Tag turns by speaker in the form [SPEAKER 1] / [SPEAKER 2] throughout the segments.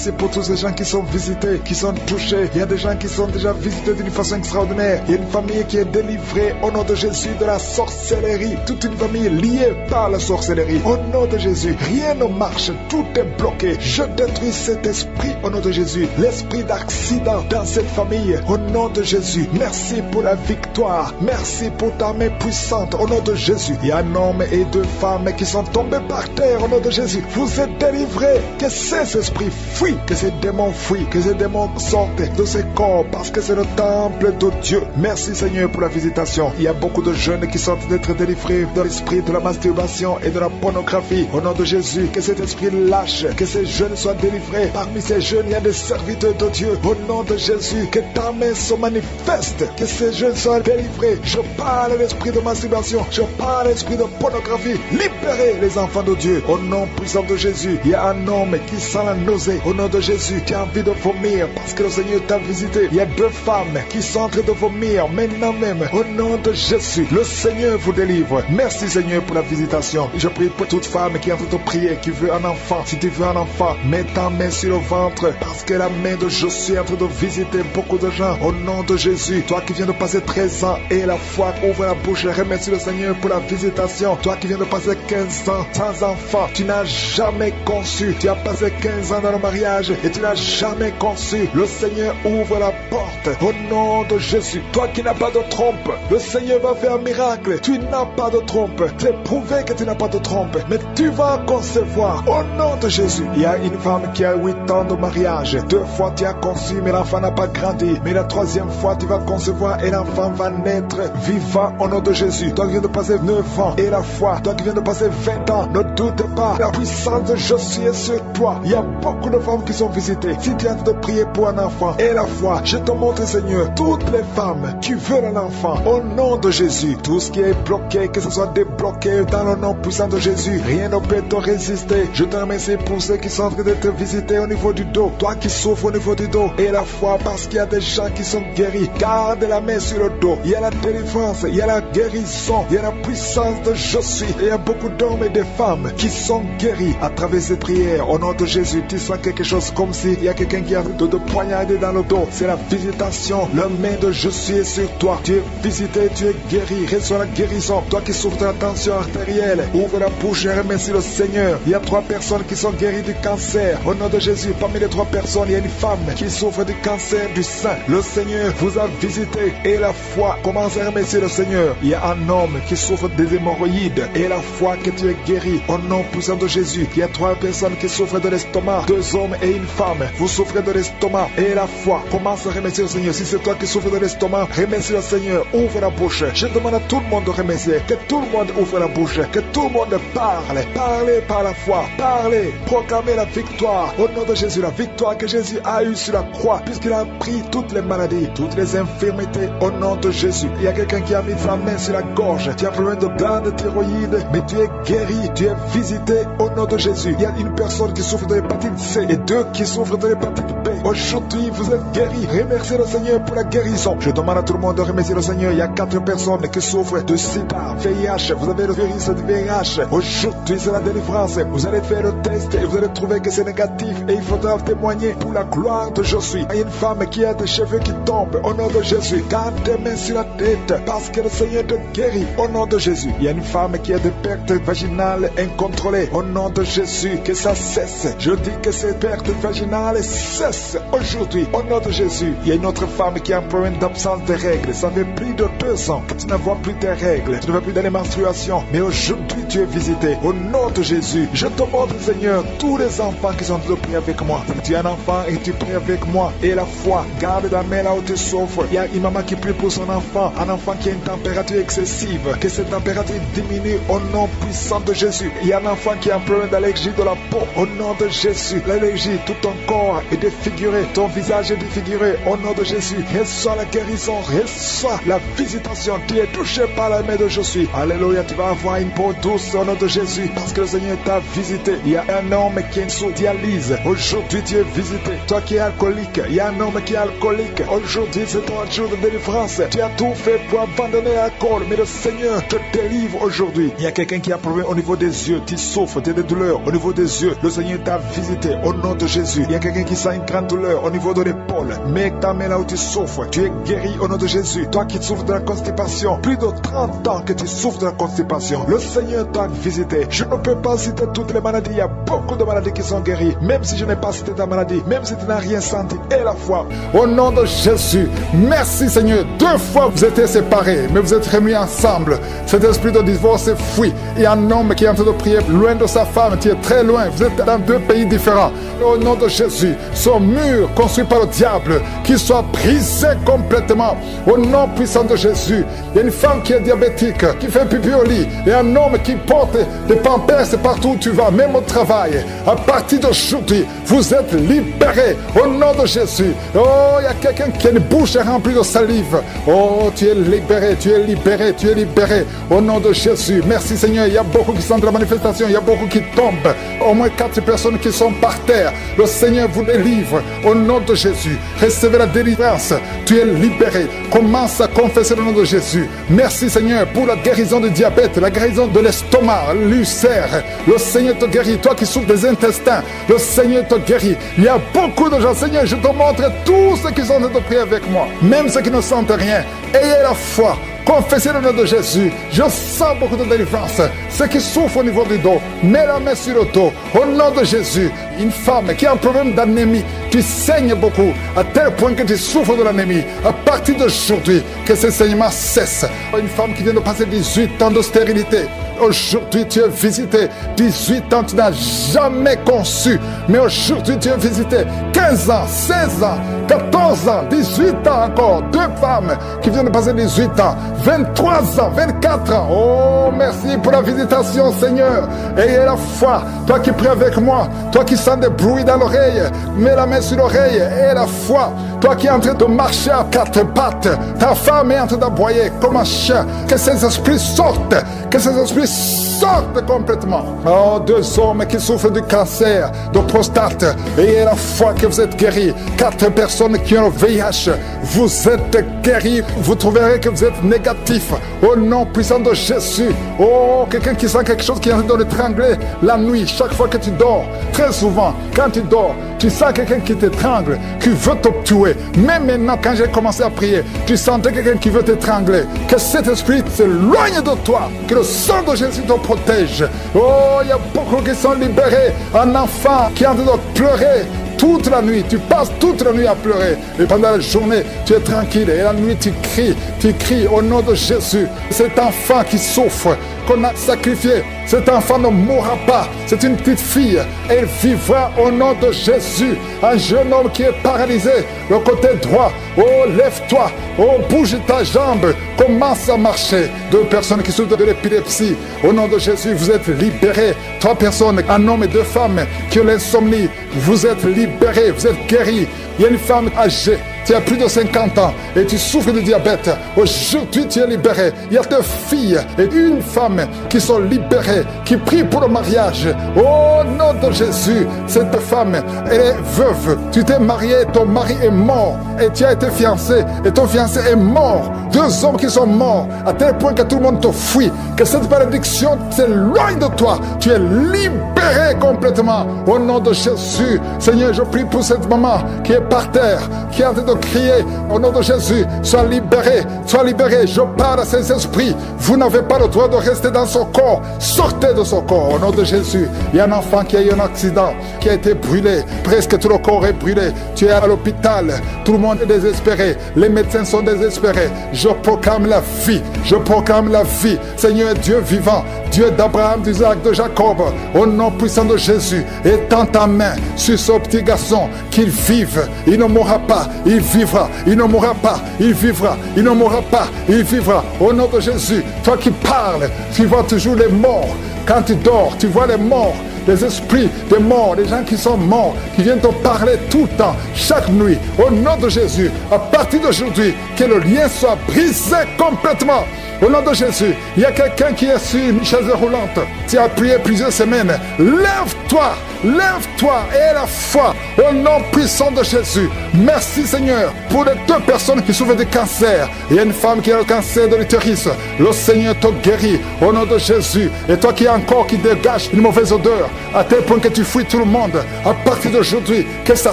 [SPEAKER 1] C'est pour tous ces gens qui sont visités, qui sont touchés. Il y a des gens qui sont déjà visités d'une façon extraordinaire. Il y a une famille qui est délivrée au nom de Jésus de la sorcellerie. Toute une famille liée par la sorcellerie. Au nom de Jésus, rien ne marche, tout est bloqué. Je détruis cet esprit au nom de Jésus. L'esprit d'accident dans cette famille au nom de Jésus. Merci pour la victoire. Merci pour ta main puissante au nom de Jésus. Il y a un homme et deux femmes qui sont tombés par terre au nom de Jésus. Vous êtes délivrés. Que ces esprits fuient, que ces démons fuient, que ces démons sortent de ces corps parce que c'est le temple de Dieu. Merci Seigneur pour la visitation. Il y a beaucoup de jeunes qui sont d'être délivrés de l'esprit de la masturbation et de la pornographie. Au nom de Jésus, que cet esprit lâche, que ces jeunes soient délivrés. Parmi ces jeunes, il y a des serviteurs de Dieu. Au nom de Jésus, que ta main se manifeste, que ces jeunes soient délivrés. Je parle de l'esprit de masturbation, je parle de l'esprit de pornographie. Libérez les enfants de Dieu. Au nom puissant de Jésus, il y a un homme qui sent la nausée. Au nom de Jésus, tu as envie de vomir parce que le Seigneur t'a visité. Il y a deux femmes qui sont en train de vomir maintenant même. Au nom de Jésus, le Seigneur vous délivre. Merci Seigneur pour la visitation. Je prie pour toute femme qui est en train de prier, qui veut un enfant. Si tu veux un enfant, mets ta main sur le ventre parce que la main de Josué est en train de visiter beaucoup de gens. Au nom de Jésus, toi qui viens de passer 13 ans et la foi, ouvre la bouche et remercie le Seigneur pour la visitation. Toi qui viens de passer 15 ans sans enfant, tu n'as jamais conçu. Tu as passé 15 ans dans le mariage et tu n'as jamais conçu. Le Seigneur ouvre la porte au nom de Jésus. Toi qui n'as pas de trompe, le Seigneur va faire un miracle. Tu n'as pas de trompe. C'est prouvé que tu n'as pas de trompe, mais tu vas concevoir au nom de Jésus. Il y a une femme qui a 8 ans de mariage. 2 fois tu as conçu, mais l'enfant n'a pas grandi. Mais la 3e fois tu vas concevoir et l'enfant va naître vivant au nom de Jésus. Toi qui viens de passer 9 ans et la foi, toi qui viens de passer 20 ans, ne doute pas. La puissance de Jésus est sur toi. Il y a beaucoup de femmes qui sont visitées. Si tu as de prier pour un enfant et la foi, je te montre Seigneur, toutes les femmes qui veulent un enfant, au nom de Jésus, tout ce qui est bloqué, que ce soit débloqué dans le nom puissant de Jésus, rien ne peut te résister. Je te remercie pour ceux qui sont en train de te visiter au niveau du dos, toi qui souffres au niveau du dos, et la foi parce qu'il y a des gens qui sont guéris. Garde la main sur le dos, il y a la délivrance, il y a la guérison, il y a la puissance de Jésus. Et il y a beaucoup d'hommes et de femmes qui sont guéris à travers ces prières. Au nom de Jésus, tu sens quelque chose comme s'il y a quelqu'un qui a de poignarder dans le dos. C'est la visitation. La main de Jésus est sur toi. Tu es visité, tu es guéri. Reçois la guérison. Toi qui souffres de la tension artérielle, ouvre la bouche et remercie le Seigneur. Il y a 3 personnes qui sont guéries du cancer. Au nom de Jésus, parmi les 3 personnes, il y a une femme qui souffre du cancer du sein. Le Seigneur vous a visité et la foi commence à remercier le Seigneur. Il y a un homme qui souffre des hémorroïdes et la foi que tu es guéri. Au nom puissant de Jésus, il y a 3 personnes qui souffrent de l'estomac. 2 hommes et une femme. Vous souffrez de l'estomac et la foi. Commence à remercier le Seigneur. Si c'est toi qui souffres de l'estomac, remercie le Seigneur. Ouvre la bouche. Je demande à tout le monde de remercier. Que tout le monde ouvre la bouche. Que tout le monde parle. Parlez par la foi. Parlez. Proclamez la victoire. Au nom de Jésus, la victoire que Jésus a eue sur la croix, puisqu'il a pris toutes les maladies, toutes les infirmités. Au nom de Jésus. Il y a quelqu'un qui a mis sa main sur la gorge. Tu as problème de glande thyroïde, mais tu es guéri. Tu es visité au nom de Jésus. Il y a une personne qui souffre de l'hépatite C et 2 qui souffrent de l'hépatite B. Aujourd'hui, vous êtes guéris. Remerciez le Seigneur pour la guérison. Je demande à tout le monde de remercier le Seigneur. Il y a 4 personnes qui souffrent de sida, VIH. Vous avez le virus de VIH. Aujourd'hui, c'est la délivrance. Vous allez faire le test et vous allez trouver que c'est négatif. Et il faudra témoigner pour la gloire de Jésus. Il y a une femme qui a des cheveux qui tombent. Au nom de Jésus, garde tes mains sur la tête parce que le Seigneur te guérit. Au nom de Jésus. Il y a une femme qui a des pertes vaginales incontrôlées. Au nom de Jésus, que ça cesse. Je dis que ces pertes vaginales cessent aujourd'hui. Au nom de Jésus. Il y a une autre femme qui a un problème d'absence de règles. Ça fait plus de 2 ans que tu ne vois plus tes règles. Tu ne vois plus dans les menstruations. Mais aujourd'hui, tu es visité. Au nom de Jésus. Je te montre, Seigneur, tous les enfants qui sont en train de prier avec moi. Tu es un enfant et tu pries avec moi. Et la foi, garde la main là où tu souffres. Il y a une maman qui prie pour son enfant. Un enfant qui a une température excessive. Que cette température diminue au nom puissant de Jésus. Il y a un enfant qui a un problème d'allergie de la peau. Au nom de Jésus. L'allergie, tout ton corps est défiguré. Ton visage est défiguré. Au nom de Jésus. Reçois la guérison. Reçois la visitation. Tu es touché par la main de Jésus. Alléluia. Tu vas avoir une peau douce au nom de Jésus. Parce que le Seigneur t'a visité. Il y a un homme qui est sous dialyse. Aujourd'hui, tu es visité. Toi qui es alcoolique. Il y a un homme qui est alcoolique. Aujourd'hui, c'est ton jour de délivrance. Tu as tout fait pour abandonner l'alcool. Mais le Seigneur te délivre aujourd'hui. Il y a quelqu'un qui a un problème au niveau des yeux. Tu souffres. Tu as des douleurs au niveau des yeux. Le Seigneur t'a visité au nom de Jésus. Il y a quelqu'un qui sent une grande douleur au niveau de l'épaule. Mets ta main là où tu souffres. Tu es guéri au nom de Jésus. Toi qui souffres de la constipation, plus de 30 ans que tu souffres de la constipation, le Seigneur t'a visité. Je ne peux pas citer toutes les maladies. Il y a beaucoup de maladies qui sont guéries. Même si je n'ai pas cité ta maladie, même si tu n'as rien senti, et la foi. Au nom de Jésus, merci Seigneur. 2 fois vous étiez séparés, mais vous êtes remis ensemble. Cet esprit de divorce est fui. Il y a un homme qui est en train de prier loin de sa femme. Tu es très loin. Vous êtes dans 2 pays différents. Au nom de Jésus, son mur construit par le diable, qu'il soit brisé complètement. Au nom puissant de Jésus, il y a une femme qui est diabétique, qui fait pipi au lit. Et un homme qui porte des pampers partout où tu vas, même au travail. À partir d'aujourd'hui, vous êtes libérés. Au nom de Jésus. Oh, il y a quelqu'un qui a une bouche remplie de salive. Oh, tu es libéré, tu es libéré, tu es libéré. Au nom de Jésus. Merci Seigneur. Il y a beaucoup qui sont de la manifestation. Il y a beaucoup qui tombent. Au moins 4 personnes qui sont par terre. Le Seigneur vous les livre. Au nom de Jésus. Recevez la délivrance. Tu es libéré. Commence à confesser le nom de Jésus. Merci Seigneur pour la guérison du diabète, la guérison de l'estomac, l'ulcère. Le Seigneur te guérit. Toi qui souffres des intestins, le Seigneur te guérit. Il y a beaucoup de gens. Seigneur, je te montre tous ceux qui sont en train de prier avec moi. Même ceux qui ne sentent rien. Ayez la foi. Confessez le nom de Jésus. Je sens beaucoup de délivrance. Ceux qui souffrent au niveau du dos, mets la main sur le dos. Au nom de Jésus, une femme qui a un problème d'anémie, tu saignes beaucoup, à tel point que tu souffres de l'anémie. À partir d'aujourd'hui, que ce saignement cesse. Une femme qui vient de passer 18 ans de stérilité. Aujourd'hui, tu es visité. 18 ans, tu n'as jamais conçu. Mais aujourd'hui, tu es visité. 15 ans, 16 ans, 14 ans, 18 ans encore. 2 femmes qui viennent de passer 18 ans. 23 ans, 24 ans. Oh, merci pour la visitation, Seigneur. Ayez la foi. Toi qui pries avec moi, toi qui sens des bruits dans l'oreille, mets la main sur l'oreille. Ayez la foi. Toi qui es en train de marcher à 4 pattes, ta femme est en train d'aboyer comme un chien. Que ces esprits sortent. Que ces esprits sortent complètement. Oh, 2 hommes qui souffrent du cancer, de prostate. Ayez la foi que vous êtes guéris. 4 personnes qui ont le VIH. Vous êtes guéris. Vous trouverez que vous êtes négatif. Au nom puissant de Jésus. Oh, quelqu'un qui sent quelque chose qui est en train de l'étrangler la nuit, chaque fois que tu dors. Très souvent, quand tu dors, tu sens quelqu'un qui t'étrangle, qui veut te tuer. Même maintenant, quand j'ai commencé à prier, tu sentais quelqu'un qui veut t'étrangler. Que cet esprit s'éloigne de toi. Que le sang de Jésus te protège. Oh, il y a beaucoup qui sont libérés. Un enfant qui est en train de pleurer toute la nuit, tu passes toute la nuit à pleurer. Et pendant la journée, tu es tranquille. Et la nuit, tu cries au nom de Jésus. Cet enfant qui souffre, qu'on a sacrifié, cet enfant ne mourra pas. C'est une petite fille. Elle vivra au nom de Jésus. Un jeune homme qui est paralysé, le côté droit. Oh, lève-toi. Oh, bouge ta jambe. Commence à marcher. 2 personnes qui souffrent de l'épilepsie. Au nom de Jésus, vous êtes libérés. 3 personnes, un homme et 2 femmes qui ont l'insomnie. Vous êtes libérés. Vous êtes guéris. Il y a une femme âgée. Tu as plus de 50 ans et tu souffres de diabète. Aujourd'hui, tu es libéré. Il y a 2 filles et 1 femme qui sont libérées, qui prient pour le mariage. Au nom de Jésus, cette femme, elle est veuve. Tu t'es marié, ton mari est mort. Et tu as été fiancé et ton fiancé est mort. 2 hommes qui sont morts à tel point que tout le monde te fuit. Que cette malédiction s'éloigne de toi. Tu es libéré complètement. Au nom de Jésus, Seigneur, je prie pour cette maman qui est par terre, qui est en train de crier au nom de Jésus, sois libéré, sois libéré. Je parle à ces esprits. Vous n'avez pas le droit de rester dans son corps. Sortez de son corps au nom de Jésus. Il y a un enfant qui a eu un accident, qui a été brûlé. Presque tout le corps est brûlé. Tu es à l'hôpital. Tout le monde est désespéré. Les médecins sont désespérés. Je proclame la vie. Je proclame la vie. Seigneur Dieu vivant, Dieu d'Abraham, d'Isaac, de Jacob, au nom puissant de Jésus, étends ta main sur ce petit garçon, qu'il vive. Il ne mourra pas. Il vivra, il ne mourra pas, il vivra, il ne mourra pas, il vivra. Au nom de Jésus, toi qui parles, tu vois toujours les morts. Quand tu dors, tu vois les morts, les esprits des morts, les gens qui sont morts, qui viennent te parler tout le temps, chaque nuit. Au nom de Jésus, à partir d'aujourd'hui, que le lien soit brisé complètement. Au nom de Jésus, il y a quelqu'un qui est sur une chaise roulante. Tu as prié plusieurs semaines. Lève-toi Lève-toi et aie la foi au nom puissant de Jésus. Merci Seigneur pour les 2 personnes qui souffrent de cancer. Il y a une femme qui a le cancer de l'utérus. Le Seigneur te guérit au nom de Jésus. Et toi qui as encore qui dégage une mauvaise odeur à tel point que tu fuis tout le monde, à partir d'aujourd'hui, que ça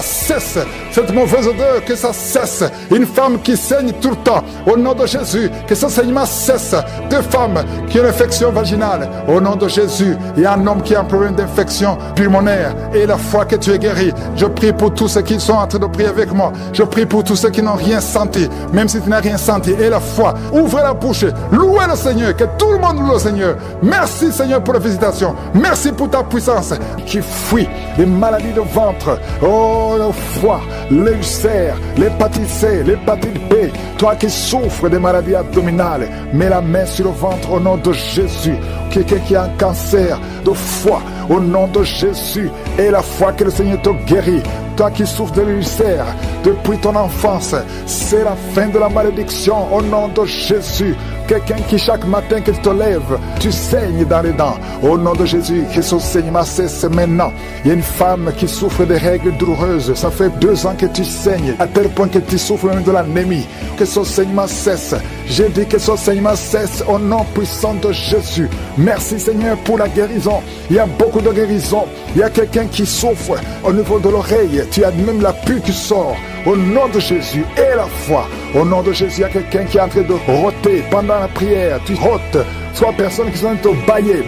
[SPEAKER 1] cesse. Cette mauvaise odeur, que ça cesse. Une femme qui saigne tout le temps, au nom de Jésus, que ce saignement cesse. 2 femmes qui ont une infection vaginale, au nom de Jésus. Il y a un homme qui a un problème d'infection pulmonaire. Et la foi que tu es guéri. Je prie pour tous ceux qui sont en train de prier avec moi. Je prie pour tous ceux qui n'ont rien senti. Même si tu n'as rien senti, et la foi, ouvrez la bouche, louez le Seigneur, que tout le monde loue le Seigneur. Merci Seigneur pour la visitation. Merci pour ta puissance qui fuit les maladies de ventre, oh le foie, les ulcères, l'hépatite C, l'hépatite B. Toi qui souffres des maladies abdominales, mets la main sur le ventre au nom de Jésus. Quelqu'un qui a un cancer de foie, au nom de Jésus, et la foi que le Seigneur te guérit. Toi qui souffres de l'ulcère depuis ton enfance, c'est la fin de la malédiction au nom de Jésus. Quelqu'un qui chaque matin que tu te lèves, tu saignes dans les dents. Au nom de Jésus, que ce saignement cesse maintenant. Il y a une femme qui souffre de règles douloureuses. Ça fait 2 ans que tu saignes, à tel point que tu souffres même de l'anémie. Que ce saignement cesse. J'ai dit que ce saignement cesse au nom puissant de Jésus. Merci Seigneur pour la guérison. Il y a beaucoup de guérison. Il y a quelqu'un qui souffre au niveau de l'oreille. Tu as même la pue qui sort. Au nom de Jésus et la foi. Au nom de Jésus, il y a quelqu'un qui est en train de rôter pendant la prière. Tu rôtes. 3 personnes qui sont en train de bailler.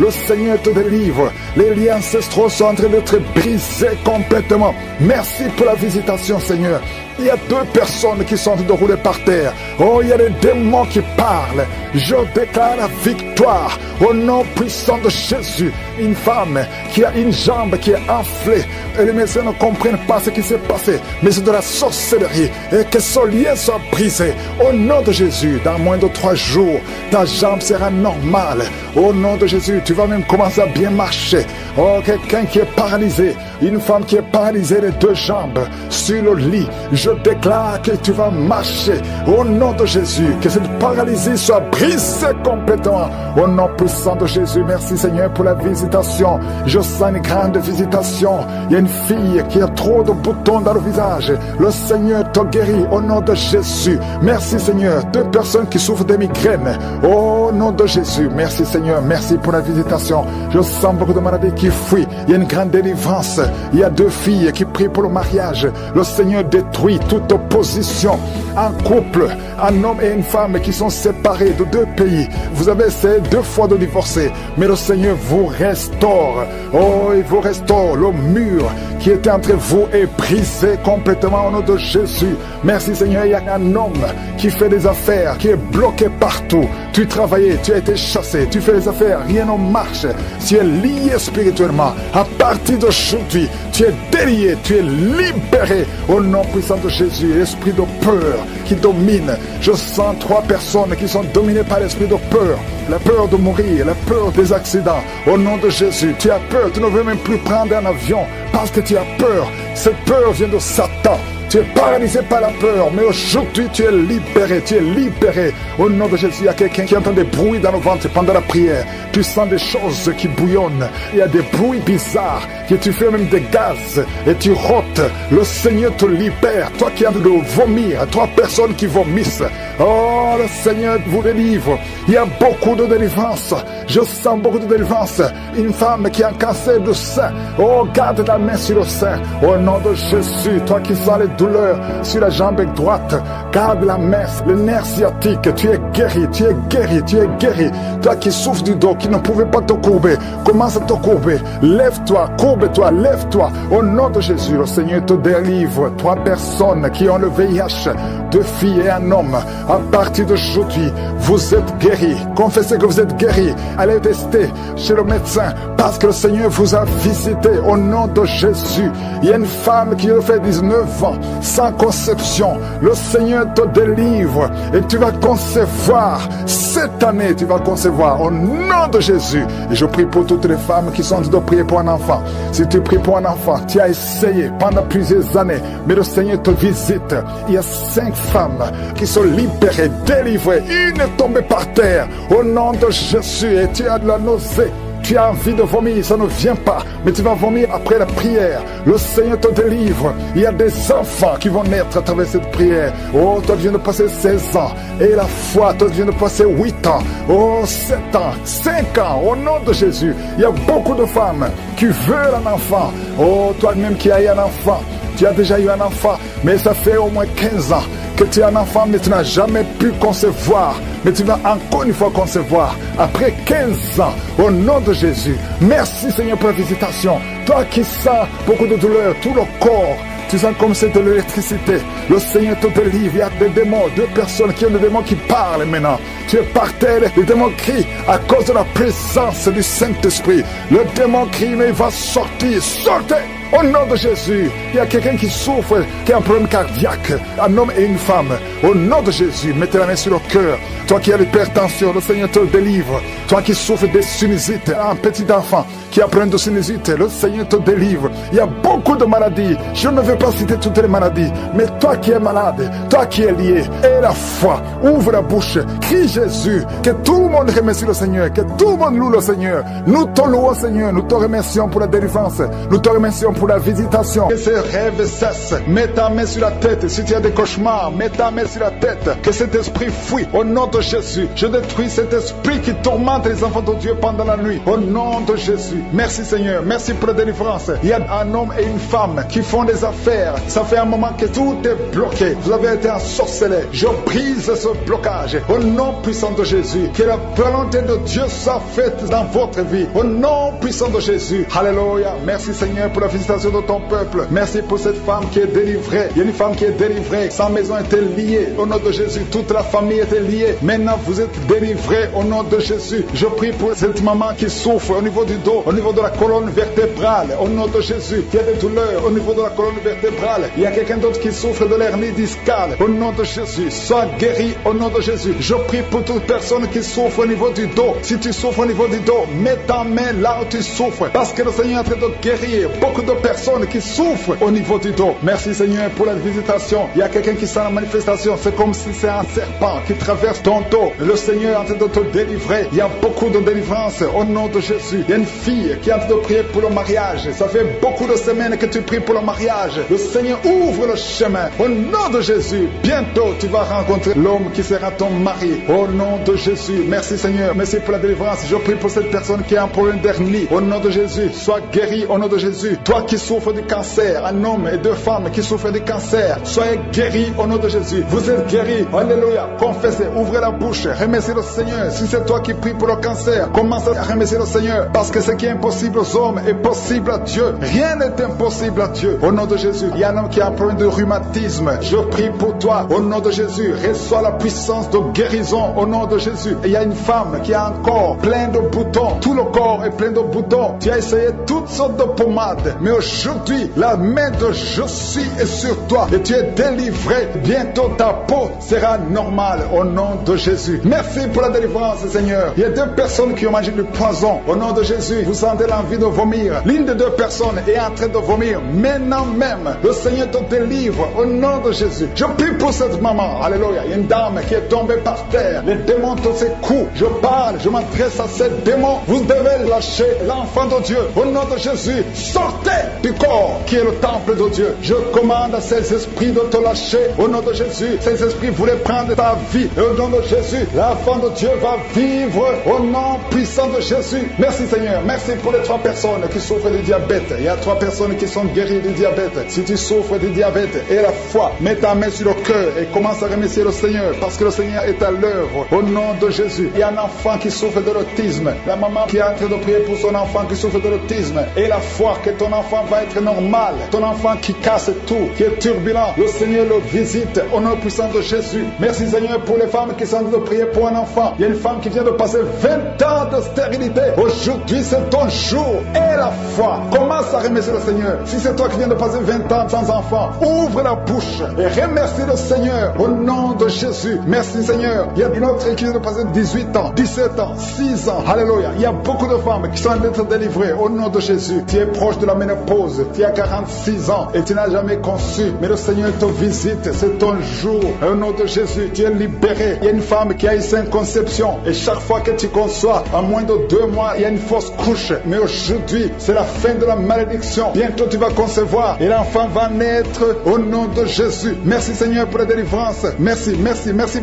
[SPEAKER 1] Le Seigneur te délivre. Les liens ancestraux sont en train d'être brisés complètement. Merci pour la visitation, Seigneur. Il y a 2 personnes qui sont en train de rouler par terre. Oh, il y a des démons qui parlent. Je déclare la victoire au nom puissant de Jésus. Une femme qui a une jambe qui est enflée. Et les médecins ne comprennent pas ce qui s'est passé. Mais c'est de la sorcellerie. Et que ce lien soit brisé. Au nom de Jésus, dans moins de 3 jours, ta jambe sera normale. Au nom de Jésus, tu vas même commencer à bien marcher. Oh, quelqu'un qui est paralysé. Une femme qui est paralysée les 2 jambes sur le lit. Je déclare que tu vas marcher. Au nom de Jésus, que cette paralysie soit brisée complètement. Au nom puissant de Jésus, merci Seigneur pour la visitation. Je sens une grande visitation. Il y a une fille qui a trop de boutons dans le visage. Le Seigneur te guérit au nom de Jésus. Merci Seigneur. 2 personnes qui souffrent de migraines. Au nom de Jésus, merci Seigneur. Merci pour la visitation. Je sens beaucoup de maladies qui fuient. Il y a une grande délivrance. Il y a 2 filles qui prient pour le mariage. Le Seigneur détruit toute opposition. Un couple, un homme et une femme qui sont séparés de 2 pays. Vous avez essayé 2 fois de divorcer, mais le Seigneur vous restaure. Oh, il vous restaure. Le mur qui était entre vous est brisé complètement au nom de Jésus. Merci Seigneur. Il y a un homme qui fait des affaires, qui est bloqué partout. Tu travaillais, tu as été chassé, tu fais des affaires, rien ne marche. Tu es lié spirituellement. À partir d'aujourd'hui, tu es délié, tu es libéré au nom puissant de Jésus. L'esprit de peur qui domine. Je sens 3 personnes qui sont dominées par l'esprit de peur. La peur de mourir, la peur des accidents. Au nom de Jésus, tu as peur, tu ne veux même plus prendre un avion parce que tu as peur. Cette peur vient de Satan. Tu es paralysé par la peur, mais aujourd'hui tu es libéré, Au nom de Jésus, il y a quelqu'un qui entend des bruits dans le ventre pendant la prière. Tu sens des choses qui bouillonnent. Il y a des bruits bizarres, que tu fais même des gaz et tu rôtes. Le Seigneur te libère. Toi qui es en train de vomir, 3 personnes qui vomissent. Oh, le Seigneur vous délivre. Il y a beaucoup de délivrance. Je sens beaucoup de délivrance. Une femme qui a un cancer du sein. Oh, garde la main sur le sein. Au nom de Jésus, toi qui sens les douleurs sur la jambe droite, garde la main, le nerf sciatique. Tu es guéri. Toi qui souffres du dos, qui ne pouvais pas te courber, commence à te courber. Lève-toi, courbe-toi, lève-toi. Au nom de Jésus, le Seigneur te délivre. 3 personnes qui ont le VIH, 2 filles et un homme. À partir d'aujourd'hui, vous êtes guéris. Confessez que vous êtes guéris. Allez tester chez le médecin parce que le Seigneur vous a visité au nom de Jésus. Il y a une femme qui a fait 19 ans sans conception. Le Seigneur te délivre et tu vas concevoir. Cette année, tu vas concevoir au nom de Jésus. Et je prie pour toutes les femmes qui sont en train de prier pour un enfant. Si tu pries pour un enfant, tu as essayé pendant plusieurs années, mais le Seigneur te visite. Il y a 5 femmes qui sont libérées, délivrées. Une est tombée par terre au nom de Jésus et tu as de la nausée. tu as envie de vomir, ça ne vient pas, mais tu vas vomir après la prière. Le Seigneur te délivre. Il y a des enfants qui vont naître à travers cette prière. Oh, toi tu viens de passer 16 ans. Et la foi, toi tu viens de passer 8 ans. Oh, 7 ans, 5 ans, au nom de Jésus. Il y a beaucoup de femmes qui veulent un enfant. Oh, toi-même qui as eu un enfant. Tu as déjà eu un enfant, mais ça fait au moins 15 ans que tu as un enfant, mais tu n'as jamais pu concevoir. Mais tu vas encore une fois concevoir. Après 15 ans, au nom de Jésus. Merci Seigneur pour la visitation. Toi qui sens beaucoup de douleur, tout le corps, tu sens comme c'est de l'électricité. Le Seigneur te délivre. Il y a des démons, 2 personnes qui ont des démons qui parlent maintenant. Tu es par terre, les démons crient à cause de la présence du Saint-Esprit. Le démon crie, mais il va sortir. Sortez! Au nom de Jésus, il y a quelqu'un qui souffre, qui a un problème cardiaque, un homme et une femme. Au nom de Jésus, mettez la main sur le cœur. Toi qui as l'hypertension, le Seigneur te délivre. Toi qui souffres des sinusites, un petit enfant qui a un problème de sinusite, le Seigneur te délivre. Il y a beaucoup de maladies. Je ne vais pas citer toutes les maladies, mais toi qui es malade, toi qui es lié, aie la foi, ouvre la bouche, crie Jésus, que tout le monde remercie le Seigneur, que tout le monde loue le Seigneur. Nous te louons Seigneur, nous te remercions pour la délivrance, nous te remercions pour la visitation. Que ces rêves cessent. Mets ta main sur la tête. Si tu as des cauchemars, mets ta main sur la tête. Que cet esprit fuit. Au nom de Jésus, je détruis cet esprit qui tourmente les enfants de Dieu pendant la nuit. Au nom de Jésus. Merci Seigneur. Merci pour la délivrance. Il y a un homme et une femme qui font des affaires. Ça fait un moment que tout est bloqué. Vous avez été ensorcelé. Je brise ce blocage. Au nom puissant de Jésus. Que la volonté de Dieu soit faite dans votre vie. Au nom puissant de Jésus. Alléluia. Merci Seigneur pour la visitation de ton peuple. Merci pour cette femme qui est délivrée. Il y a une femme qui est délivrée. Sa maison était liée. Au nom de Jésus, toute la famille était liée. Maintenant, vous êtes délivrés au nom de Jésus. Je prie pour cette maman qui souffre au niveau du dos, au niveau de la colonne vertébrale. Au nom de Jésus, qui a des douleurs au niveau de la colonne vertébrale. Il y a quelqu'un d'autre qui souffre de l'hernie discale. Au nom de Jésus, sois guéri au nom de Jésus. Je prie pour toute personne qui souffre au niveau du dos. Si tu souffres au niveau du dos, mets ta main là où tu souffres. Parce que le Seigneur est en train de guérir beaucoup de personnes qui souffrent au niveau du dos. Merci Seigneur pour la visitation. Il y a quelqu'un qui sent la manifestation. C'est comme si c'est un serpent qui traverse ton dos. Le Seigneur est en train de te délivrer. Il y a beaucoup de délivrance au nom de Jésus. Il y a une fille qui est en train de prier pour le mariage. Ça fait beaucoup de semaines que tu pries pour le mariage. Le Seigneur ouvre le chemin. Au nom de Jésus, bientôt tu vas rencontrer l'homme qui sera ton mari. Au nom de Jésus. Merci Seigneur. Merci pour la délivrance. Je prie pour cette personne qui a un problème d'hernie. Au nom de Jésus, sois guéri au nom de Jésus. Toi qui souffres du cancer, un homme et 2 femmes qui souffrent du cancer, soyez guéris au nom de Jésus. Vous êtes guéris. Alléluia. Confessez, ouvrez la bouche, remerciez le Seigneur. Si c'est toi qui pries pour le cancer, commence à remercier le Seigneur. Parce que ce qui est impossible aux hommes est possible à Dieu. Rien n'est impossible à Dieu. Au nom de Jésus, il y a un homme qui a un problème de rhumatisme. Je prie pour toi. Au nom de Jésus, reçois la puissance de guérison au nom de Jésus. Et il y a une femme qui a un corps plein de boutons. Tout le corps est plein de boutons. Tu as essayé toutes sortes de pommades. Mais aujourd'hui, la main de je suis est sur toi et tu es délivré. Bientôt ta peau sera normale au nom de Jésus. Merci pour la délivrance Seigneur. Il y a 2 personnes qui ont mangé du poison. Au nom de Jésus, vous sentez l'envie de vomir. L'une des 2 personnes est en train de vomir. Maintenant même, le Seigneur te délivre au nom de Jésus. Je prie pour cette maman. Alléluia. Il y a une dame qui est tombée par terre. Les démons te secouent. Je parle, je m'adresse à ces démons. Vous devez lâcher l'enfant de Dieu. Au nom de Jésus, sortez du corps qui est le temple de Dieu. Je commande à ces esprits de te lâcher au nom de Jésus. Ces esprits voulaient prendre ta vie. Et au nom de Jésus, l'enfant de Dieu va vivre au nom puissant de Jésus. Merci Seigneur. Merci pour les 3 personnes qui souffrent du diabète. Il y a 3 personnes qui sont guéries du diabète. Si tu souffres du diabète et la foi, mets ta main sur le cœur et commence à remercier le Seigneur parce que le Seigneur est à l'œuvre au nom de Jésus. Il y a un enfant qui souffre de l'autisme. La maman qui est en train de prier pour son enfant qui souffre de l'autisme et la foi que ton enfant va être normal. Ton enfant qui casse tout, qui est turbulent, le Seigneur le visite au nom puissant de Jésus. Merci Seigneur pour les femmes qui sont en train de prier pour un enfant. Il y a une femme qui vient de passer 20 ans de stérilité. Aujourd'hui c'est ton jour et la foi. Commence à remercier le Seigneur. Si c'est toi qui viens de passer 20 ans sans enfant, ouvre la bouche et remercie le Seigneur au nom de Jésus. Merci Seigneur. Il y a une autre qui vient de passer 18 ans, 17 ans, 6 ans. Alléluia. Il y a beaucoup de femmes qui sont en train d'être délivrées au nom de Jésus. Tu es proche de la ménopause. épouse, tu as 46 ans et tu n'as jamais conçu, mais le Seigneur te visite, c'est ton jour. Au nom de Jésus, tu es libéré. Il y a une femme qui a une sainte conception et chaque fois que tu conçois, en moins de 2 mois, il y a une fausse couche. Mais aujourd'hui, c'est la fin de la malédiction. Bientôt tu vas concevoir et l'enfant va naître au nom de Jésus. Merci Seigneur pour la délivrance. Merci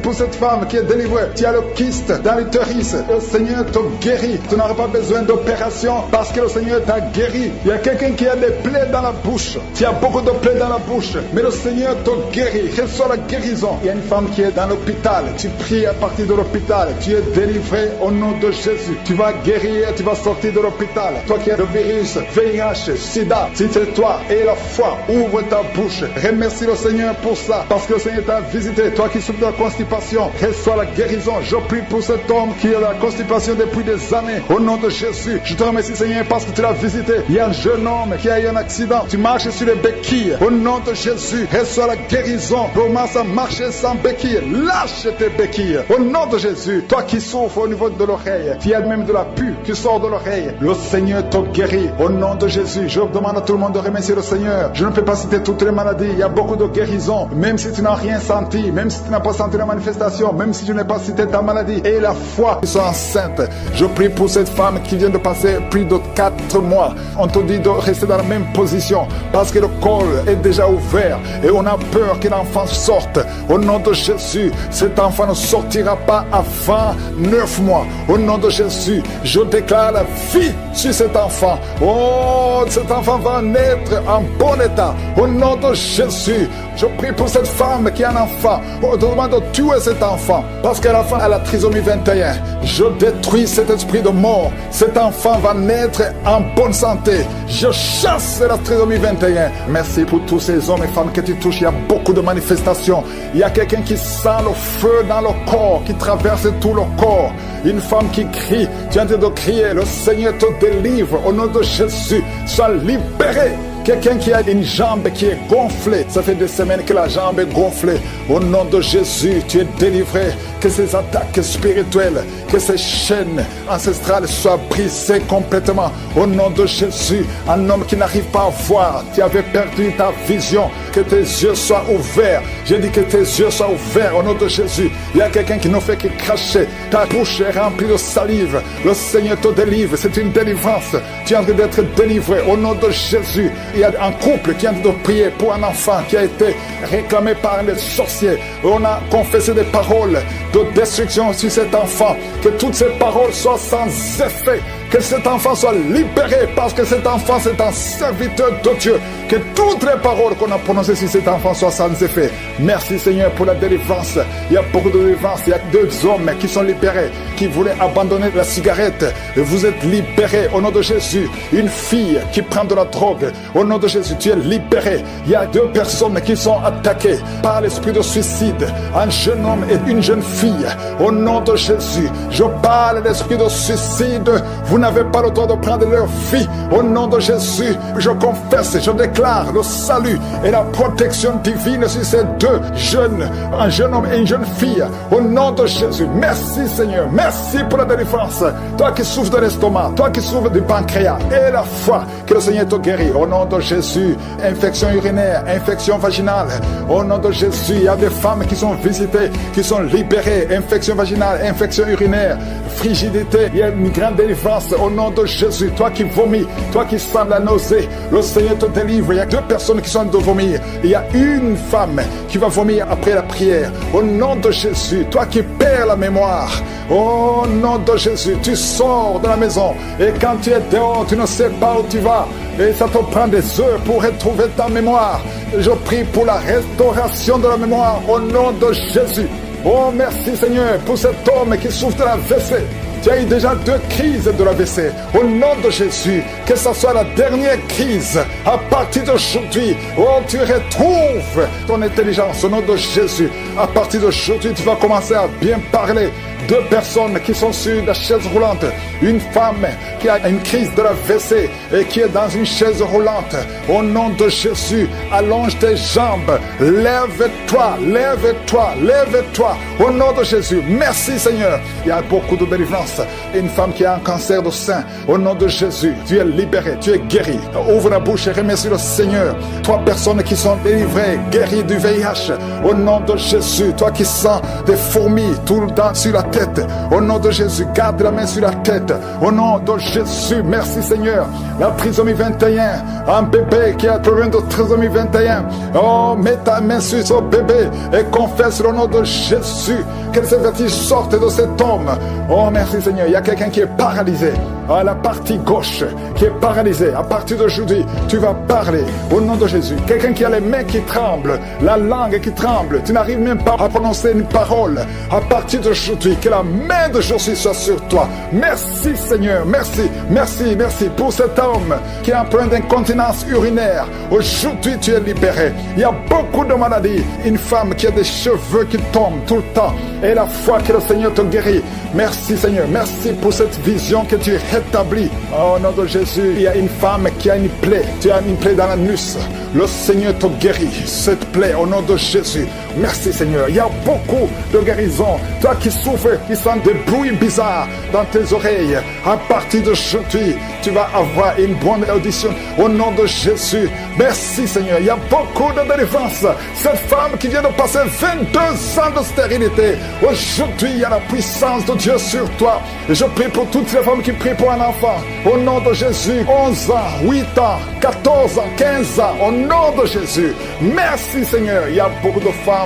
[SPEAKER 1] pour cette femme qui est délivrée. Tu as le kyste dans l'utérus. Le Seigneur te guérit. Tu n'auras pas besoin d'opération parce que le Seigneur t'a guéri. Il y a quelqu'un qui a des plaies dans la bouche. Tu as beaucoup de plaies dans la bouche, mais le Seigneur te guérit. Reçois la guérison. Il y a une femme qui est dans l'hôpital. Tu pries à partir de l'hôpital. Tu es délivré au nom de Jésus. Tu vas guérir, tu vas sortir de l'hôpital. Toi qui as le virus, VIH, SIDA, si c'est toi et la foi, ouvre ta bouche. Remercie le Seigneur pour ça, parce que le Seigneur t'a visité. Toi qui souffres de la constipation, reçois la guérison. Je prie pour cet homme qui a la constipation depuis des années. Au nom de Jésus, je te remercie Seigneur parce que tu l'as visité. Il y a un jeune homme qui a eu un accident. Tu marches sur les béquilles. Au nom de Jésus, reçois la guérison. Commence à marcher sans béquilles. Lâche tes béquilles. Au nom de Jésus, toi qui souffres au niveau de l'oreille, tu as même de la pus qui sort de l'oreille. Le Seigneur te guérit. Au nom de Jésus, je demande à tout le monde de remercier le Seigneur. Je ne peux pas citer toutes les maladies. Il y a beaucoup de guérisons. Même si tu n'as rien senti, même si tu n'as pas senti la manifestation, même si je n'ai pas cité ta maladie et la foi qui sont enceintes. Je prie pour cette femme qui vient de passer plus de 4 mois. On te dit de rester dans la même position parce que le col est déjà ouvert et on a peur que l'enfant sorte. Au nom de Jésus, cet enfant ne sortira pas avant 9 mois. Au nom de Jésus, je déclare la vie sur cet enfant. Oh, cet enfant va naître en bon état. Au nom de Jésus, je prie pour cette femme qui a un enfant. On demande de tuer cet enfant parce que l'enfant a la trisomie 21. Je détruis cet esprit de mort. Cet enfant va naître en bonne santé. Je chasse la trisomie 21. Merci pour tous ces hommes et femmes que tu touches. Il y a beaucoup de manifestations. Il y a quelqu'un qui sent le feu dans le corps, qui traverse tout le corps. Une femme qui crie. Tu es en train de crier. Le Seigneur te délivre. Au nom de Jésus, sois libéré. Quelqu'un qui a une jambe qui est gonflée. Ça fait des semaines que la jambe est gonflée. Au nom de Jésus, tu es délivré. Que ces attaques spirituelles, que ces chaînes ancestrales soient brisées complètement. Au nom de Jésus, un homme qui n'arrive pas à voir, tu avais perdu ta vision. Que tes yeux soient ouverts. J'ai dit que tes yeux soient ouverts au nom de Jésus. Il y a quelqu'un qui ne fait que cracher. Ta bouche est remplie de salive. Le Seigneur te délivre. C'est une délivrance. Tu es en train d'être délivré au nom de Jésus. Il y a un couple qui est en train de prier pour un enfant qui a été réclamé par les sorciers. On a confessé des paroles de destruction sur cet enfant. Que toutes ces paroles soient sans effet. Que cet enfant soit libéré parce que cet enfant c'est un serviteur de Dieu. Que toutes les paroles qu'on a prononcées sur cet enfant soient sans effet. Merci Seigneur pour la délivrance. Il y a beaucoup de délivrance. Il y a 2 hommes qui sont libérés, qui voulaient abandonner la cigarette. Et vous êtes libérés au nom de Jésus. Une fille qui prend de la drogue. Au nom de Jésus, tu es libéré. Il y a 2 personnes qui sont attaquées par l'esprit de suicide. Un jeune homme et une jeune fille. Au nom de Jésus, je parle d'esprit de suicide. Vous n'avez pas le droit de prendre leur vie. Au nom de Jésus, je confesse, je déclare le salut et la protection divine sur ces 2 jeunes, un jeune homme et une jeune fille. Au nom de Jésus, merci Seigneur, merci pour la délivrance. Toi qui souffres de l'estomac, toi qui souffres du pancréas et la foi, que le Seigneur te guérit. Au nom de Jésus, infection urinaire, infection vaginale. Au nom de Jésus, il y a des femmes qui sont visitées, qui sont libérées. Infection vaginale, infection urinaire, frigidité. Il y a une grande délivrance. Au nom de Jésus, toi qui vomis, toi qui sens la nausée, le Seigneur te délivre. Il y a 2 personnes qui sont de vomir. Il y a une femme qui va vomir après la prière. Au nom de Jésus, toi qui perds la mémoire, au nom de Jésus, tu sors de la maison et quand tu es dehors, tu ne sais pas où tu vas et ça te prend des heures pour retrouver ta mémoire. Je prie pour la restauration de la mémoire au nom de Jésus. Oh, merci Seigneur pour cet homme qui souffre de la l'AVC. Tu as eu déjà 2 crises de l'AVC. Au nom de Jésus, que ce soit la dernière crise, à partir d'aujourd'hui, oh, tu retrouves ton intelligence. Au nom de Jésus, à partir d'aujourd'hui, tu vas commencer à bien parler. 2 personnes qui sont sur la chaise roulante. Une femme qui a une crise de l'AVC et qui est dans une chaise roulante. Au nom de Jésus, allonge tes jambes. Lève-toi, lève-toi, lève-toi. Au nom de Jésus, merci Seigneur. Il y a beaucoup de délivrance. délivrance. Une femme qui a un cancer du sein, au nom de Jésus, tu es libéré, tu es guéri. Ouvre la bouche et remercie le Seigneur. 3 personnes qui sont délivrées, guéries du VIH, au nom de Jésus. Toi qui sens des fourmis tout le temps sur la tête, au nom de Jésus, garde la main sur la tête, au nom de Jésus. Merci Seigneur. La trisomie 21, un bébé qui a problème de trisomie 21, oh, mets ta main sur ce bébé et confesse le nom de Jésus, que ces vertiges sortent de cet homme. Oh merci Seigneur. Il y a quelqu'un qui est paralysé à la partie gauche, qui est paralysé. À partir d'aujourd'hui, tu vas parler au nom de Jésus. Quelqu'un qui a les mains qui tremblent, la langue qui tremble, tu n'arrives même pas à prononcer une parole. À partir d'aujourd'hui, que la main de Jésus soit sur toi. Merci Seigneur, merci, merci, merci pour cet homme qui a un problème d'incontinence urinaire. Aujourd'hui, tu es libéré. Il y a beaucoup de maladies. Une femme qui a des cheveux qui tombent tout le temps, et la foi que le Seigneur te guérit. Merci Seigneur, merci pour cette vision que tu rétablis. Au nom de Jésus, il y a une femme qui a une plaie. Tu as une plaie dans l'anus. Le Seigneur te guérit cette plaie au nom de Jésus. Merci Seigneur. Il y a beaucoup de guérisons. Toi qui souffres, qui sens des bruits bizarres dans tes oreilles, à partir d'aujourd'hui, tu vas avoir une bonne audition au nom de Jésus. Merci Seigneur. Il y a beaucoup de délivrance. Cette femme qui vient de passer 22 ans de stérilité, aujourd'hui il y a la puissance de Dieu sur toi. Et je prie pour toutes les femmes qui prient pour un enfant. Au nom de Jésus, 11 ans, 8 ans, 14 ans, 15 ans, au nom de Jésus. Merci Seigneur. Il y a beaucoup de femmes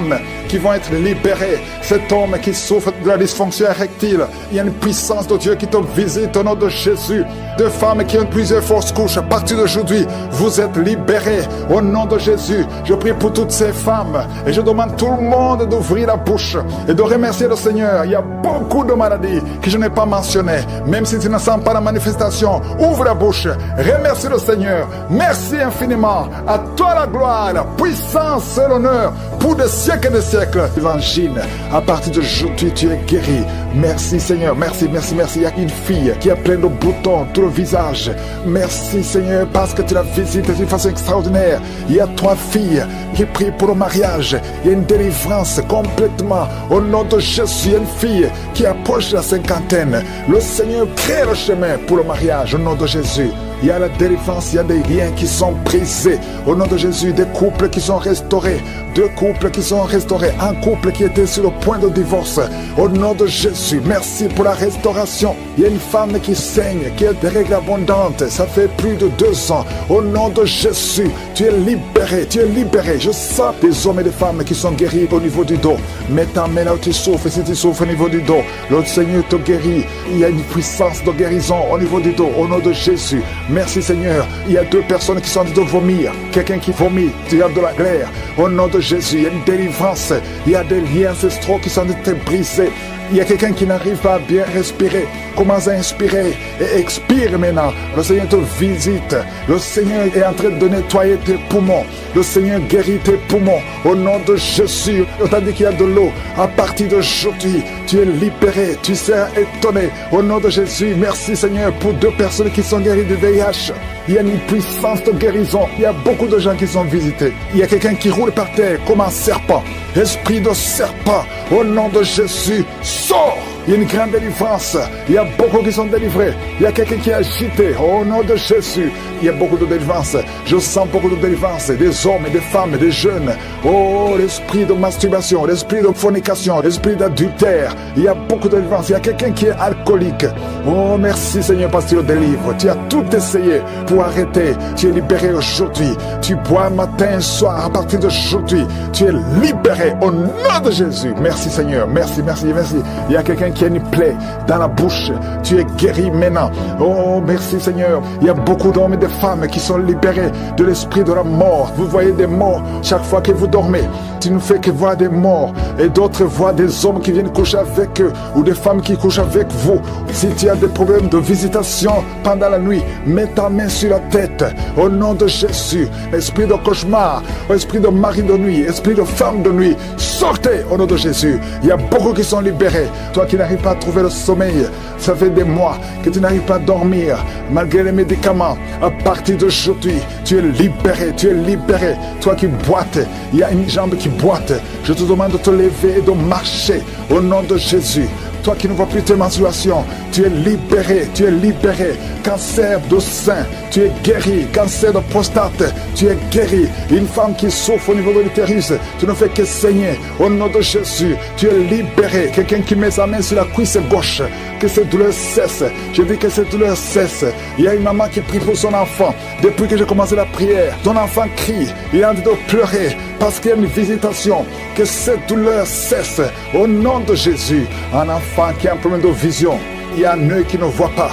[SPEAKER 1] qui vont être libérées. Cet homme qui souffre de la dysfonction érectile, il y a une puissance de Dieu qui te visite au nom de Jésus. De femmes qui ont plusieurs fausses couches, à partir d'aujourd'hui, vous êtes libérés au nom de Jésus. Je prie pour toutes ces femmes et je demande tout le monde d'ouvrir la bouche et de remercier le Seigneur. Il y a beaucoup de maladies que je n'ai pas mentionnées. Même si tu ne sens pas la manifestation, ouvre la bouche, remercie le Seigneur. Merci infiniment. À toi la gloire, la puissance et l'honneur pour des siècles et des siècles. Évangile, à partir d'aujourd'hui, tu es guéri. Merci Seigneur, merci, merci, merci. Il y a une fille qui a plein de boutons tout le visage. Merci Seigneur parce que tu la visites d'une façon extraordinaire. Il y a 3 filles qui prient pour le mariage. Il y a une délivrance complètement au nom de Jésus. Il y a une fille qui approche la cinquantaine. Le Seigneur crée le chemin pour le mariage au nom de Jésus. Il y a la délivrance, il y a des liens qui sont brisés. Au nom de Jésus, des couples qui sont restaurés. 2 couples qui sont restaurés. Un couple qui était sur le point de divorce. Au nom de Jésus, merci pour la restauration. Il y a une femme qui saigne, qui a des règles abondantes. Ça fait plus de 2 ans. Au nom de Jésus, tu es libéré, tu es libéré. Je sens des hommes et des femmes qui sont guéris au niveau du dos. Mets ta main là où tu souffres. Si tu souffres au niveau du dos, le Seigneur te guérit. Il y a une puissance de guérison au niveau du dos. Au nom de Jésus. Merci Seigneur. Il y a 2 personnes qui sont en train de vomir. Quelqu'un qui vomit, tu as de la glaire. Au nom de Jésus, il y a une délivrance. Il y a des liens ancestraux qui sont en train de briser. Il y a quelqu'un qui n'arrive pas à bien respirer. Commence à inspirer et expire maintenant. Le Seigneur te visite. Le Seigneur est en train de nettoyer tes poumons. Le Seigneur guérit tes poumons. Au nom de Jésus, on t'a dit qu'il y a de l'eau. À partir d'aujourd'hui, tu es libéré. Tu seras étonné. Au nom de Jésus, merci Seigneur pour 2 personnes qui sont guéries du VIH. Il y a une puissance de guérison. Il y a beaucoup de gens qui sont visités. Il y a quelqu'un qui roule par terre comme un serpent. Esprit de serpent, au nom de Jésus, sors! Il y a une grande délivrance. Il y a beaucoup qui sont délivrés. Il y a quelqu'un qui est agité. Au nom de Jésus, il y a beaucoup de délivrance. Je sens beaucoup de délivrance. Des hommes et des femmes, des jeunes. Oh, l'esprit de masturbation, l'esprit de fornication, l'esprit d'adultère. Il y a beaucoup de délivrance. Il y a quelqu'un qui est alcoolique. Oh, merci Seigneur parce que tu le délivres. Tu as tout essayé pour arrêter. Tu es libéré aujourd'hui. Tu bois matin et soir. À partir d'aujourd'hui, tu es libéré au nom de Jésus. Merci Seigneur. Merci, merci, merci. Il y a quelqu'un qui a une plaie dans la bouche. Tu es guéri maintenant. Oh, merci Seigneur. Il y a beaucoup d'hommes et de femmes qui sont libérés de l'esprit de la mort. Vous voyez des morts chaque fois que vous dormez. Tu ne fais que voir des morts. Et d'autres voient des hommes qui viennent coucher avec eux ou des femmes qui couchent avec vous. Si tu as des problèmes de visitation pendant la nuit, mets ta main sur la tête. Au nom de Jésus, esprit de cauchemar, esprit de mari de nuit, esprit de femme de nuit, sortez au nom de Jésus. Il y a beaucoup qui sont libérés. Toi qui n'arrives pas à trouver le sommeil, ça fait des mois que tu n'arrives pas à dormir malgré les médicaments. À partir d'aujourd'hui, tu es libéré, tu es libéré. Toi qui boites, il y a une jambe qui boite. Je te demande de te lever et de marcher au nom de Jésus. toi qui ne vois plus tes menstruations, tu es libéré, tu es libéré. Cancer de sein, tu es guéri. Cancer de prostate, tu es guéri. Une femme qui souffre au niveau de l'utérus, tu ne fais que saigner. Au nom de Jésus, tu es libéré. Quelqu'un qui met sa main sur la cuisse gauche, que cette douleur cesse. Je dis que cette douleur cesse. Il y a une maman qui prie pour son enfant. Depuis que j'ai commencé la prière, ton enfant crie, il est en train de pleurer parce qu'il y a une visitation. Que cette douleur cesse au nom de Jésus. Un enfant qui a un problème de vision, il y a un œil qui ne voit pas.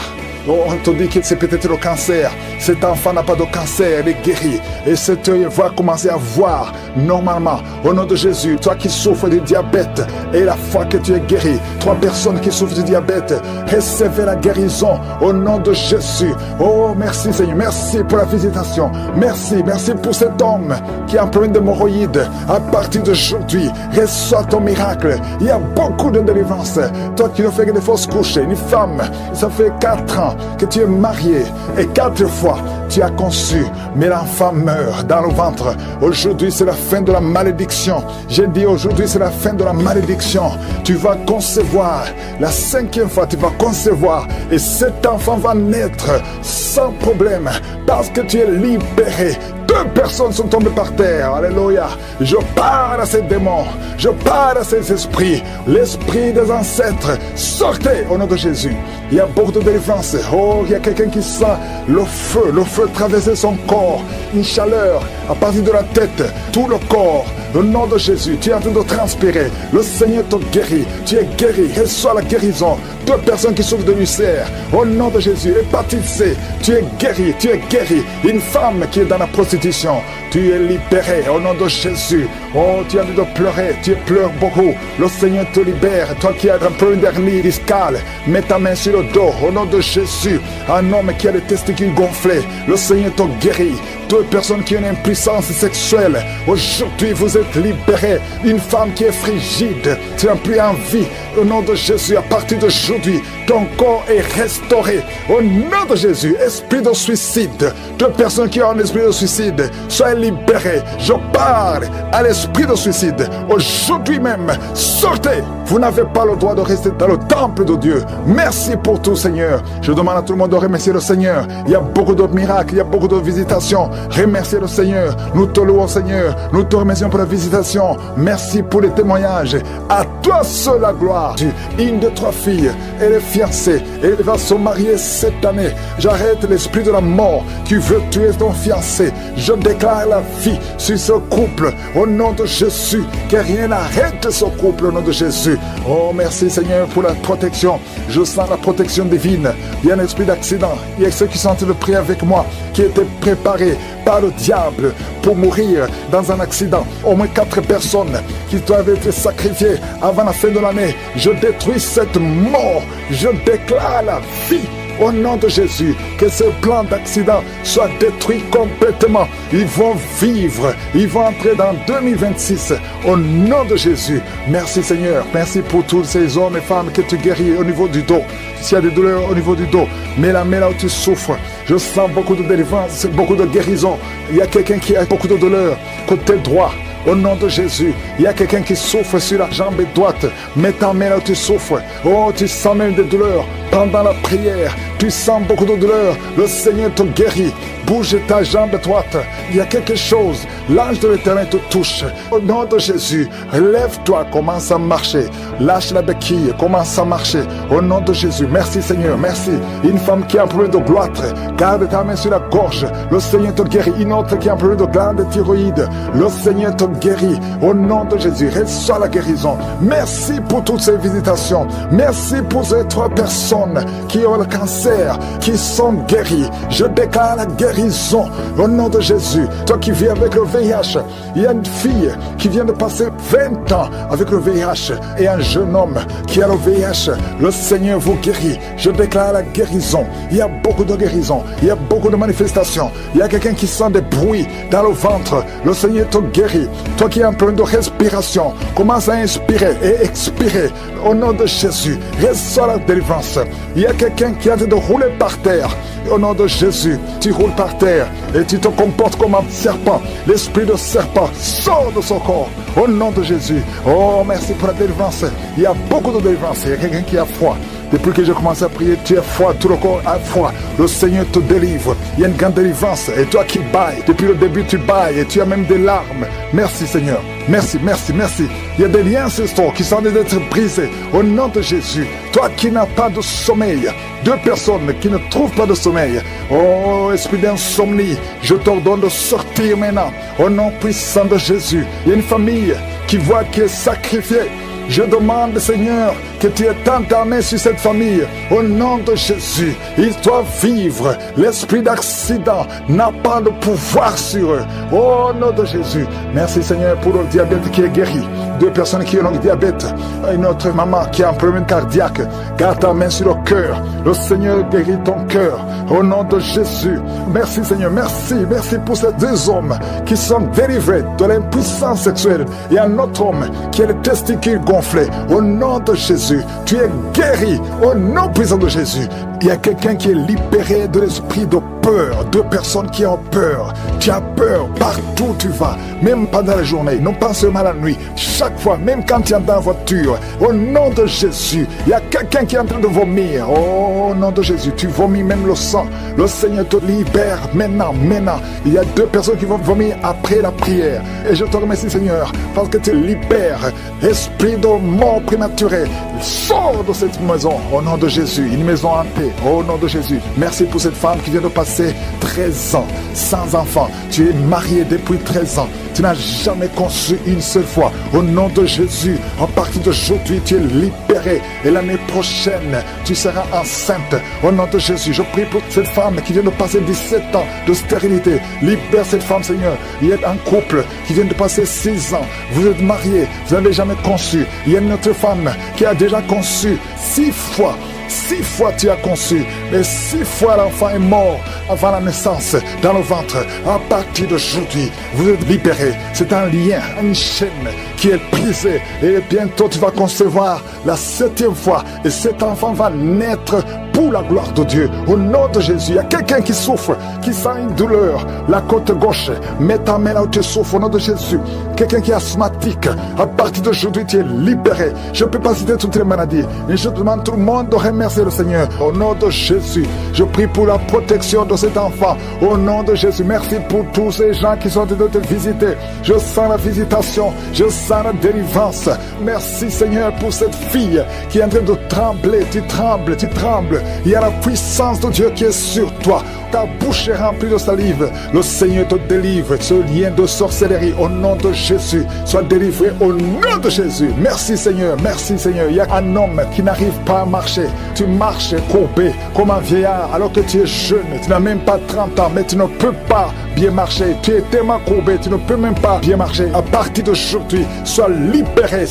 [SPEAKER 1] On te dit que c'est peut-être le cancer. Cet enfant n'a pas de cancer, il est guéri. Et cet œil va commencer à voir normalement. Au nom de Jésus, toi qui souffres de diabète, et la fois que tu es guéri, 3 personnes qui souffrent de diabète, recevez la guérison au nom de Jésus. Oh, merci Seigneur, merci pour la visitation. Merci pour cet homme qui a un problème d'hémorroïdes. À partir d'aujourd'hui, reçois ton miracle. Il y a beaucoup de délivrance. Toi qui ne fais que des fausses couches, une femme, ça fait 4 ans que tu es marié et 4 fois tu as conçu, mais l'enfant meurt dans le ventre. Aujourd'hui c'est la fin de la malédiction. J'ai dit aujourd'hui c'est la fin de la malédiction. Tu vas concevoir, la 5e fois tu vas concevoir, et cet enfant va naître sans problème parce que tu es libéré. 2 personnes sont tombées par terre. Alléluia. Je parle à ces démons. Je parle à ces esprits. L'esprit des ancêtres. Sortez au nom de Jésus. Il y a beaucoup de délivrance. Oh, il y a quelqu'un qui sent le feu traverser son corps. Une chaleur à partir de la tête. Tout le corps. Au nom de Jésus, tu es en train de transpirer. Le Seigneur te guérit. Tu es guéri. Reçois la guérison. 2 personnes qui souffrent de ulcère. Au nom de Jésus, hépatite C. Tu es guéri. Tu es guéri. Une femme qui est dans la prostitution. Tu es libéré au nom de Jésus. Oh, tu as envie de pleurer. Tu pleures beaucoup. Le Seigneur te libère. Toi qui as un problème d'hernie discale, mets ta main sur le dos. Au nom de Jésus. Un homme qui a les testicules gonflés. Le Seigneur te guérit. 2 personnes qui ont une impuissance sexuelle. Aujourd'hui, vous êtes libérés. Une femme qui est frigide. Tu n'as plus envie. Au nom de Jésus, à partir d'aujourd'hui, ton corps est restauré. Au nom de Jésus, esprit de suicide. 2 personnes qui ont un esprit de suicide, soyez libérés. Je parle à l'esprit de suicide. Aujourd'hui même, sortez. Vous n'avez pas le droit de rester dans le temple de Dieu. Merci pour tout, Seigneur. Je demande à tout le monde de remercier le Seigneur. Il y a beaucoup de miracles, il y a beaucoup de visitations. Remerciez le Seigneur. Nous te louons, Seigneur. Nous te remercions pour la visitation. Merci pour les témoignages. À toi seul la gloire. Une de 3 filles, elle est fiancée. Elle va se marier cette année. J'arrête l'esprit de la mort qui veut tuer ton fiancé. Je déclare la vie sur ce couple. Au nom de Jésus. Que rien n'arrête ce couple au nom de Jésus. Oh, merci Seigneur pour la protection. Je sens la protection divine. Il y a un esprit d'accident. Il y a ceux qui sont en train de prier avec moi, qui étaient préparés par le diable pour mourir dans un accident. Au moins 4 personnes qui doivent être sacrifiées avant la fin de l'année. Je détruis cette mort. Je déclare la vie. Au nom de Jésus, que ce plan d'accident soit détruit complètement. Ils vont vivre, ils vont entrer dans 2026. Au nom de Jésus, merci Seigneur. Merci pour tous ces hommes et femmes que tu guéris au niveau du dos. S'il y a des douleurs au niveau du dos, mets la main là où tu souffres. Je sens beaucoup de délivrance, beaucoup de guérison. Il y a quelqu'un qui a beaucoup de douleurs côté droit. Au nom de Jésus, il y a quelqu'un qui souffre sur la jambe droite. Mets ta main là où tu souffres. Oh, tu sens même des douleurs. Pendant la prière, tu sens beaucoup de douleurs. Le Seigneur te guérit. Bouge ta jambe droite. Il y a quelque chose. L'ange de l'Éternel te touche. Au nom de Jésus, lève-toi, commence à marcher. Lâche la béquille, commence à marcher. Au nom de Jésus, merci Seigneur, merci. Une femme qui a un problème de gloître, garde ta main sur la gorge. Le Seigneur te guérit. Une autre qui a un problème de glande thyroïde, le Seigneur te guérit. Au nom de Jésus, reçois la guérison. Merci pour toutes ces visitations. Merci pour ces 3 personnes qui ont le cancer, qui sont guéries. Je déclare la guérison au nom de Jésus. Toi qui vis avec le VIH, il y a une fille qui vient de passer 20 ans avec le VIH et un jeune homme qui a le VIH. Le Seigneur vous guérit. Je déclare la guérison. Il y a beaucoup de guérison. Il y a beaucoup de manifestations. Il y a quelqu'un qui sent des bruits dans le ventre. Le Seigneur te guérit. Toi qui as un problème de respiration, commence à inspirer et expirer au nom de Jésus. Reçois la délivrance. Il y a quelqu'un qui est en train de rouler par terre. Au nom de Jésus, tu roules par terre et tu te comportes comme un serpent. L'esprit de serpent sort de son corps. Au nom de Jésus. Oh, merci pour la délivrance. Il y a beaucoup de délivrance. Il y a quelqu'un qui a froid. Depuis que j'ai commencé à prier, tu as froid, tout le corps a froid. Le Seigneur te délivre. Il y a une grande délivrance. Et toi qui bailles, depuis le début tu bailles et tu as même des larmes. Merci Seigneur. Merci, merci, merci. Il y a des liens ancestral qui sont en train d'être brisés. Au nom de Jésus. Toi qui n'as pas de sommeil. Deux personnes qui ne trouvent pas de sommeil. Oh, esprit d'insomnie, je t'ordonne de sortir maintenant. Au nom puissant de Jésus. Il y a une famille qui voit qui est sacrifiée. Je demande, Seigneur, que tu étends ta main sur cette famille. Au nom de Jésus, ils doivent vivre. L'esprit d'accident n'a pas de pouvoir sur eux. Au nom de Jésus. Merci, Seigneur, pour le diabète qui est guéri. Deux personnes qui ont le diabète. Une autre maman qui a un problème cardiaque. Garde ta main sur le cœur. Le Seigneur guérit ton cœur. Au nom de Jésus. Merci, Seigneur. Merci. Merci pour ces deux hommes qui sont délivrés de l'impuissance sexuelle. Et un autre homme qui a les testicules gonflés. Au nom de Jésus. Tu es guéri. Au nom puissant de Jésus. Il y a quelqu'un qui est libéré de l'esprit de peur. Deux personnes qui ont peur. Tu as peur partout où tu vas. Même pendant la journée. Non pas seulement la nuit. Chaque fois, même quand tu es dans la voiture. Au nom de Jésus. Il y a quelqu'un qui est en train de vomir. Au nom de Jésus. Tu vomis même le sang. Le Seigneur te libère maintenant. Maintenant. Il y a deux personnes qui vont vomir après la prière. Et je te remercie Seigneur. Parce que tu libères. Esprit de mort prématuré. Sors de cette maison. Au nom de Jésus. Une maison en paix. Au nom de Jésus. Merci pour cette femme qui vient de passer 13 ans sans enfant. Tu es marié depuis 13 ans. Tu n'as jamais conçu une seule fois. Au nom de Jésus, à partir d'aujourd'hui, tu es libéré. Et l'année prochaine, tu seras enceinte. Au nom de Jésus, je prie pour cette femme qui vient de passer 17 ans de stérilité. Libère cette femme, Seigneur. Il y a un couple qui vient de passer 6 ans. Vous êtes mariés, vous n'avez jamais conçu. Il y a une autre femme qui a déjà conçu 6 fois. 6 fois tu as conçu, mais 6 fois l'enfant est mort avant la naissance dans le ventre. À partir d'aujourd'hui, vous êtes libérés. C'est un lien, une chaîne qui est brisée. Et bientôt tu vas concevoir la 7e fois. Et cet enfant va naître pour la gloire de Dieu. Au nom de Jésus, il y a quelqu'un qui souffre, qui sent une douleur. La côte gauche, mets ta main là où tu souffres. Au nom de Jésus. Quelqu'un qui est asthmatique, à partir d'aujourd'hui tu es libéré. Je ne peux pas citer toutes les maladies, mais je demande tout le monde de remercier le Seigneur. Au nom de Jésus, je prie pour la protection de cet enfant. Au nom de Jésus, merci pour tous ces gens qui sont en train de te visiter. Je sens la visitation, je sens la délivrance. Merci Seigneur pour cette fille qui est en train de trembler. Tu trembles, tu trembles. Il y a la puissance de Dieu qui est sur toi. Ta bouche est remplie de salive. Le Seigneur te délivre. Ce lien de sorcellerie, au nom de Jésus, soit délivré au nom de Jésus. Merci Seigneur, merci Seigneur. Il y a un homme qui n'arrive pas à marcher. Tu marches courbé comme un vieillard alors que tu es jeune. Tu n'as même pas 30 ans, mais tu ne peux pas bien marcher. Tu es tellement courbé, tu ne peux même pas bien marcher. À partir d'aujourd'hui, sois libéré,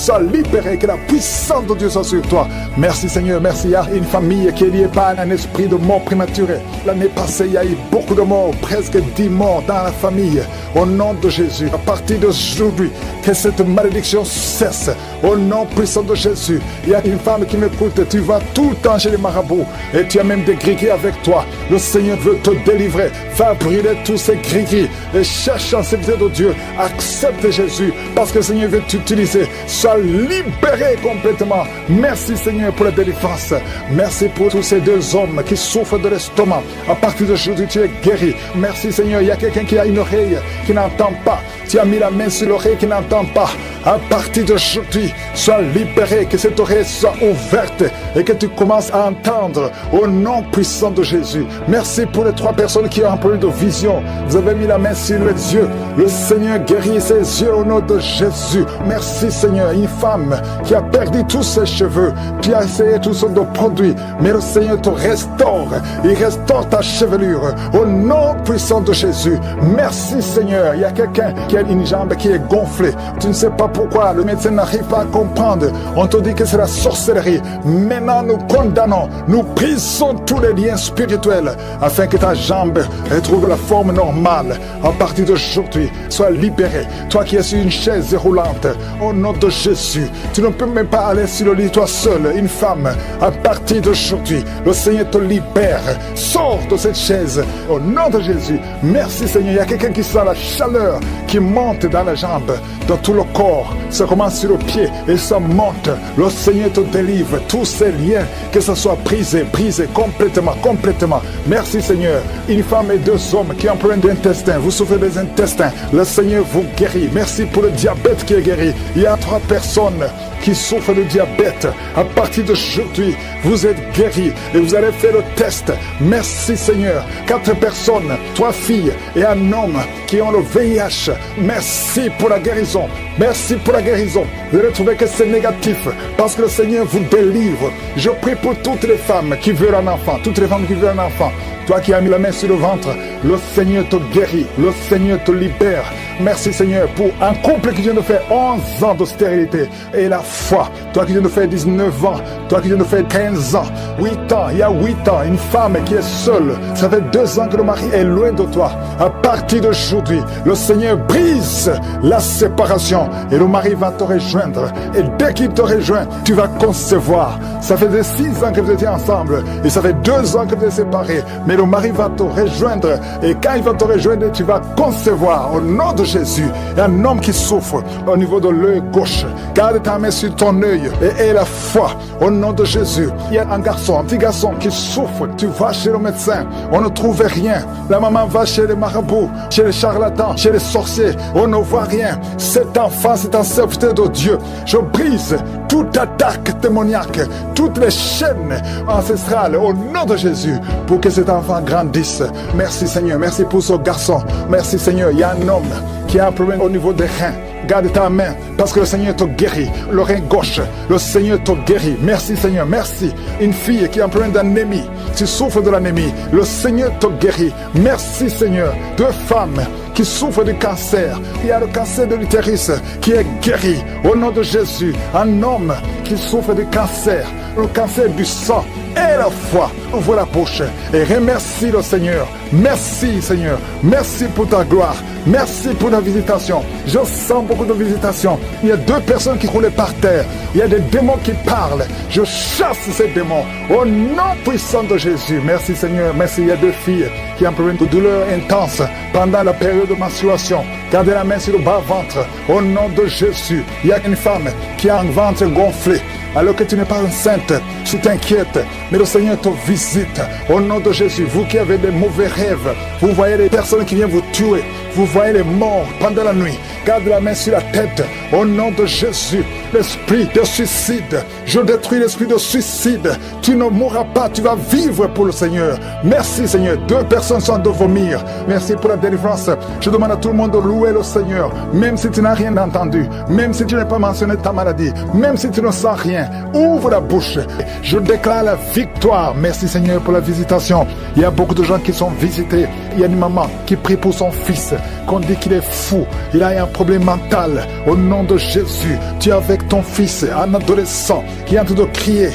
[SPEAKER 1] que la puissance de Dieu soit sur toi. Merci Seigneur, merci. Il y a une famille qui est liée par un esprit de mort prématurée. L'année passée, il y a eu beaucoup de morts, presque 10 morts dans la famille. Au nom de Jésus, à partir d'aujourd'hui, que cette malédiction cesse. Au nom puissant de Jésus, il y a une femme qui m'écoute. Tu vas tout le temps chez les marabouts et tu as même des gris-gris avec toi. Le Seigneur veut te délivrer. Fais brûler tous ces gris-gris et cherche en sécurité de Dieu. Accepte Jésus parce que le Seigneur veut t'utiliser. Sois libéré complètement. Merci Seigneur pour la délivrance. Merci pour tous ces deux hommes qui souffrent de l'estomac. À partir d'aujourd'hui, tu es guéri. Merci Seigneur. Il y a quelqu'un qui a une oreille qui n'entend pas. Tu as mis la main sur l'oreille qui n'entend pas. À partir d'aujourd'hui, sois libéré, que cette oreille soit ouverte et que tu commences à entendre au nom puissant de Jésus. Merci pour les 3 personnes qui ont un problème de vision. Vous avez mis la main sur les yeux. Le Seigneur guérit ses yeux au nom de Jésus. Merci Seigneur. Une femme qui a perdu tous ses cheveux, qui a essayé toutes sortes de produits, mais le Seigneur te restaure. Il restaure ta chevelure au nom puissant de Jésus. Merci Seigneur. Il y a quelqu'un qui a une jambe qui est gonflée. Tu ne sais pas pourquoi le médecin n'arrive pas à comprendre. On te dit que c'est la sorcellerie. Maintenant, nous condamnons, nous brisons tous les liens spirituels afin que ta jambe retrouve la forme normale. À partir d'aujourd'hui, sois libéré. Toi qui es sur une chaise roulante, au nom de Jésus, tu ne peux même pas aller sur le lit toi seul, une femme. À partir d'aujourd'hui, le Seigneur te libère. Sors de cette chaise au nom de Jésus. Merci Seigneur. Il y a quelqu'un qui sent la chaleur qui monte dans la jambe, dans tout le corps. Ça commence sur le pied et ça monte. Le Seigneur te délivre. Tous ces liens, que ce soit brisé complètement. Merci Seigneur. Une femme et deux hommes qui ont problème d'intestin. Vous souffrez des intestins. Le Seigneur vous guérit. Merci pour le diabète qui est guéri. Il y a 3 personnes qui souffrent de diabète. À partir d'aujourd'hui, vous êtes guéris et vous allez faire le test. Merci Seigneur. 4 personnes, 3 filles et un homme qui ont le VIH. Merci pour la guérison. Merci pour la guérison. Vous allez trouver que c'est négatif parce que le Seigneur vous délivre. Je prie pour toutes les femmes qui veulent un enfant. Toutes les femmes qui veulent un enfant. Toi qui as mis la main sur le ventre, le Seigneur te guérit. Le Seigneur te libère. Merci Seigneur pour un couple qui vient de faire 11 ans de stérilité et la foi. Toi qui viens de faire 19 ans, toi qui viens de faire 15 ans, 8 ans, il y a 8 ans, une femme qui est seule. Ça fait 2 ans que le mari est loin de toi. À partir d'aujourd'hui, le Seigneur brise la séparation et le mari va te rejoindre. Et dès qu'il te rejoint, tu vas concevoir. Ça fait 6 ans que vous étiez ensemble et ça fait 2 ans que vous êtes séparés. Mais le mari va te rejoindre et quand il va te rejoindre, tu vas concevoir au nom de Jésus. Il y a un homme qui souffre au niveau de l'œil gauche. Garde ta main sur ton œil et aie la foi au nom de Jésus. Il y a un petit garçon qui souffre. Tu vas chez le médecin, on ne trouve rien. La maman va chez les marabouts, chez les charlatans, chez les sorciers. On ne voit rien. Cet enfant, c'est un serviteur de Dieu. Je brise toute attaque démoniaque, toutes les chaînes ancestrales au nom de Jésus pour que cet enfant grandisse. Merci Seigneur, merci pour ce garçon. Merci Seigneur, il y a un homme qui a un problème au niveau des reins. Garde ta main parce que le Seigneur te guérit. Le rein gauche, le Seigneur te guérit. Merci Seigneur, merci. Une fille qui a un problème d'anémie, tu souffres de l'anémie, le Seigneur te guérit. Merci Seigneur. 2 femmes qui souffrent du cancer. Il y a le cancer de l'utérus qui est guéri au nom de Jésus. Un homme qui souffre du cancer, le cancer du sang. Et la foi, ouvre la bouche et remercie le Seigneur. Merci Seigneur, merci pour ta gloire, merci pour la visitation. Je sens beaucoup de visitations. Il y a 2 personnes qui roulent par terre. Il y a des démons qui parlent. Je chasse ces démons au nom puissant de Jésus. Merci Seigneur, merci. Il y a 2 filles qui ont un problème de douleur intense pendant la période de menstruation. Gardez la main sur le bas-ventre au nom de Jésus. Il y a une femme qui a un ventre gonflé. Alors que tu n'es pas enceinte, tu t'inquiètes, mais le Seigneur te visite au nom de Jésus. Vous qui avez des mauvais rêves, vous voyez les personnes qui viennent vous tuer, vous voyez les morts pendant la nuit. Garde la main sur la tête au nom de Jésus. L'esprit de suicide, je détruis l'esprit de suicide. Tu ne mourras pas, tu vas vivre pour le Seigneur. Merci Seigneur. 2 personnes sont de vomir. Merci pour la délivrance. Je demande à tout le monde de louer le Seigneur, même si tu n'as rien entendu, même si tu n'as pas mentionné ta maladie, même si tu ne sens rien. Ouvre la bouche. Je déclare la victoire. Merci Seigneur pour la visitation. Il y a beaucoup de gens qui sont visités. Il y a une maman qui prie pour son fils, qu'on dit qu'il est fou. Il a un problème mental. Au nom de Jésus, tu es avec ton fils, un adolescent qui est en train de crier,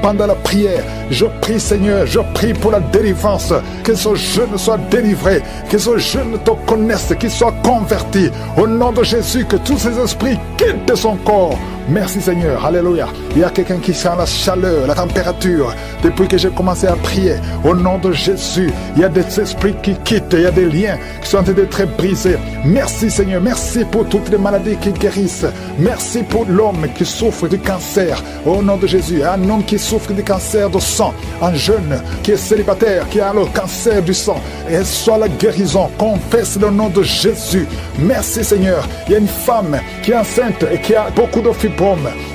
[SPEAKER 1] pendant la prière. Je prie Seigneur, je prie pour la délivrance. Que ce jeune soit délivré, que ce jeune te connaisse, qu'il soit converti. Au nom de Jésus, que tous ces esprits quittent son corps. Merci Seigneur, alléluia. Il y a quelqu'un qui sent la chaleur, la température. Depuis que j'ai commencé à prier, au nom de Jésus, il y a des esprits qui quittent, il y a des liens qui sont en train d'être brisés. Merci Seigneur, merci pour toutes les maladies qui guérissent. Merci pour l'homme qui souffre du cancer, au nom de Jésus. Un homme qui souffre du cancer de sang, un jeune qui est célibataire, qui a le cancer du sang. Et soit la guérison, confesse le nom de Jésus. Merci Seigneur. Il y a une femme qui est enceinte et qui a beaucoup de fibromes.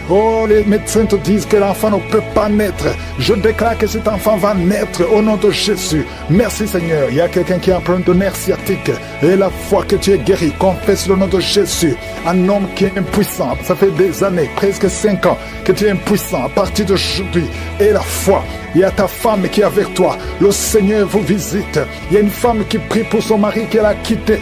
[SPEAKER 1] Oh, les médecins te disent que l'enfant ne peut pas naître. Je déclare que cet enfant va naître au nom de Jésus. Merci Seigneur. Il y a quelqu'un qui a un problème de nerf sciatique. Et la foi que tu es guéri, confesse le nom de Jésus. Un homme qui est impuissant. Ça fait des années, presque 5 ans, que tu es impuissant. À partir d'aujourd'hui, et la foi. Il y a ta femme qui est avec toi. Le Seigneur vous visite. Il y a une femme qui prie pour son mari qu'elle a quitté.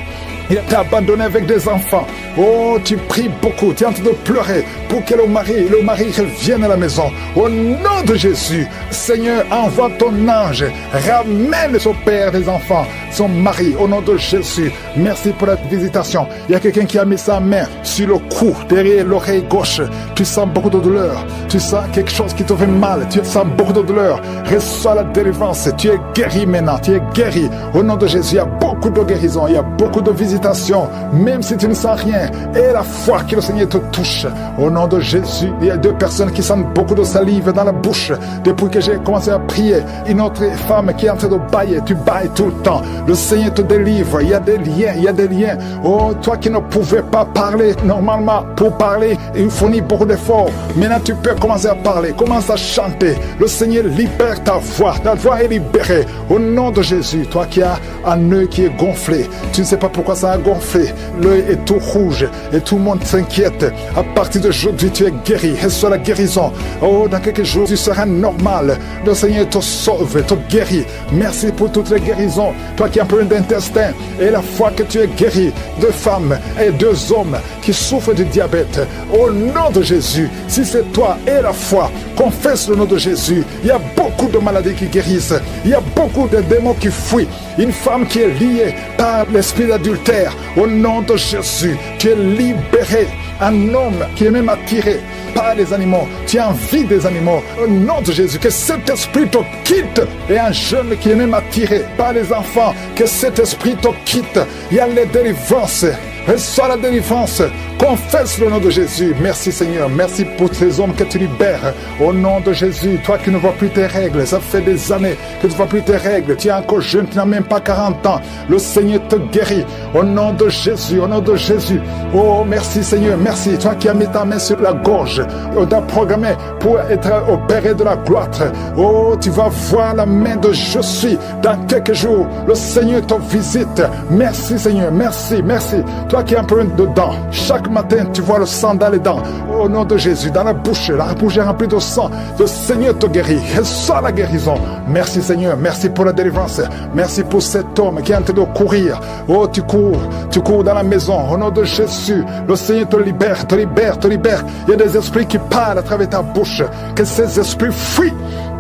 [SPEAKER 1] il t'a abandonné avec des enfants. Oh, tu pries beaucoup, tu es en train de pleurer pour que le mari revienne à la maison. Au nom de Jésus, Seigneur, envoie ton ange, ramène son père des enfants, son mari, au nom de Jésus. Merci pour la visitation. Il y a quelqu'un qui a mis sa main sur le cou, derrière l'oreille gauche. Tu sens beaucoup de douleur, tu sens quelque chose qui te fait mal, tu sens beaucoup de douleur. Reçois la délivrance, tu es guéri maintenant, tu es guéri. Au nom de Jésus, il y a beaucoup de guérison, il y a beaucoup de visitations, même si tu ne sens rien. Et la foi que le Seigneur te touche. Au nom de Jésus, il y a 2 personnes qui sentent beaucoup de salive dans la bouche. Depuis que j'ai commencé à prier, une autre femme qui est en train de bailler, tu bailles tout le temps. Le Seigneur te délivre, il y a des liens, il y a des liens. Oh, toi qui ne pouvais pas parler normalement, pour parler, il fournit beaucoup d'efforts. Maintenant, tu peux commencer à parler, commence à chanter. Le Seigneur libère ta voix est libérée. Au nom de Jésus, toi qui as un œil qui est gonflé, tu ne sais pas pourquoi ça a gonflé, l'œil est tout rouge et tout le monde s'inquiète. À partir d'aujourd'hui, tu es guéri, reçois la guérison. Oh, dans quelques jours, tu seras normal. Le Seigneur te sauve, te guérit. Merci pour toutes les guérisons. Toi qui as un problème d'intestin, et la foi que tu es guéri, 2 femmes et 2 hommes qui souffrent de diabète. Au nom de Jésus, si c'est toi et la foi, confesse le nom de Jésus. Il y a beaucoup de maladies qui guérissent. Il y a beaucoup de démons qui fuient. Une femme qui est liée par l'esprit d'adultère. Au nom de Jésus, tu es libéré. Un homme qui est même attiré par les animaux. Tu as envie des animaux. Au nom de Jésus, que cet esprit te quitte. Et un jeune qui est même attiré par les enfants, que cet esprit te quitte. Il y a les délivrances. Reçois la délivrance. Confesse le nom de Jésus. Merci Seigneur. Merci pour ces hommes que tu libères. Au nom de Jésus, toi qui ne vois plus tes règles, ça fait des années que tu ne vois plus tes règles. Tu es encore jeune, tu n'as même pas 40 ans. Le Seigneur te guérit. Au nom de Jésus, au nom de Jésus. Oh, merci Seigneur, merci. Toi qui as mis ta main sur la gorge, on t'a programmé pour être opéré de la gloire. Oh, tu vas voir la main de je suis dans quelques jours. Le Seigneur te visite. Merci Seigneur, merci, merci. Toi qui as un problème de dents, chaque matin tu vois le sang dans les dents. Au nom de Jésus, dans la bouche est remplie de sang. Le Seigneur te guérit. Reçois la guérison. Merci Seigneur, merci pour la délivrance. Merci pour cet homme qui est en train de courir. Oh, tu cours dans la maison. Au nom de Jésus, le Seigneur te libère, te libère, te libère. Il y a des esprits qui parlent à travers ta bouche. Que ces esprits fuient.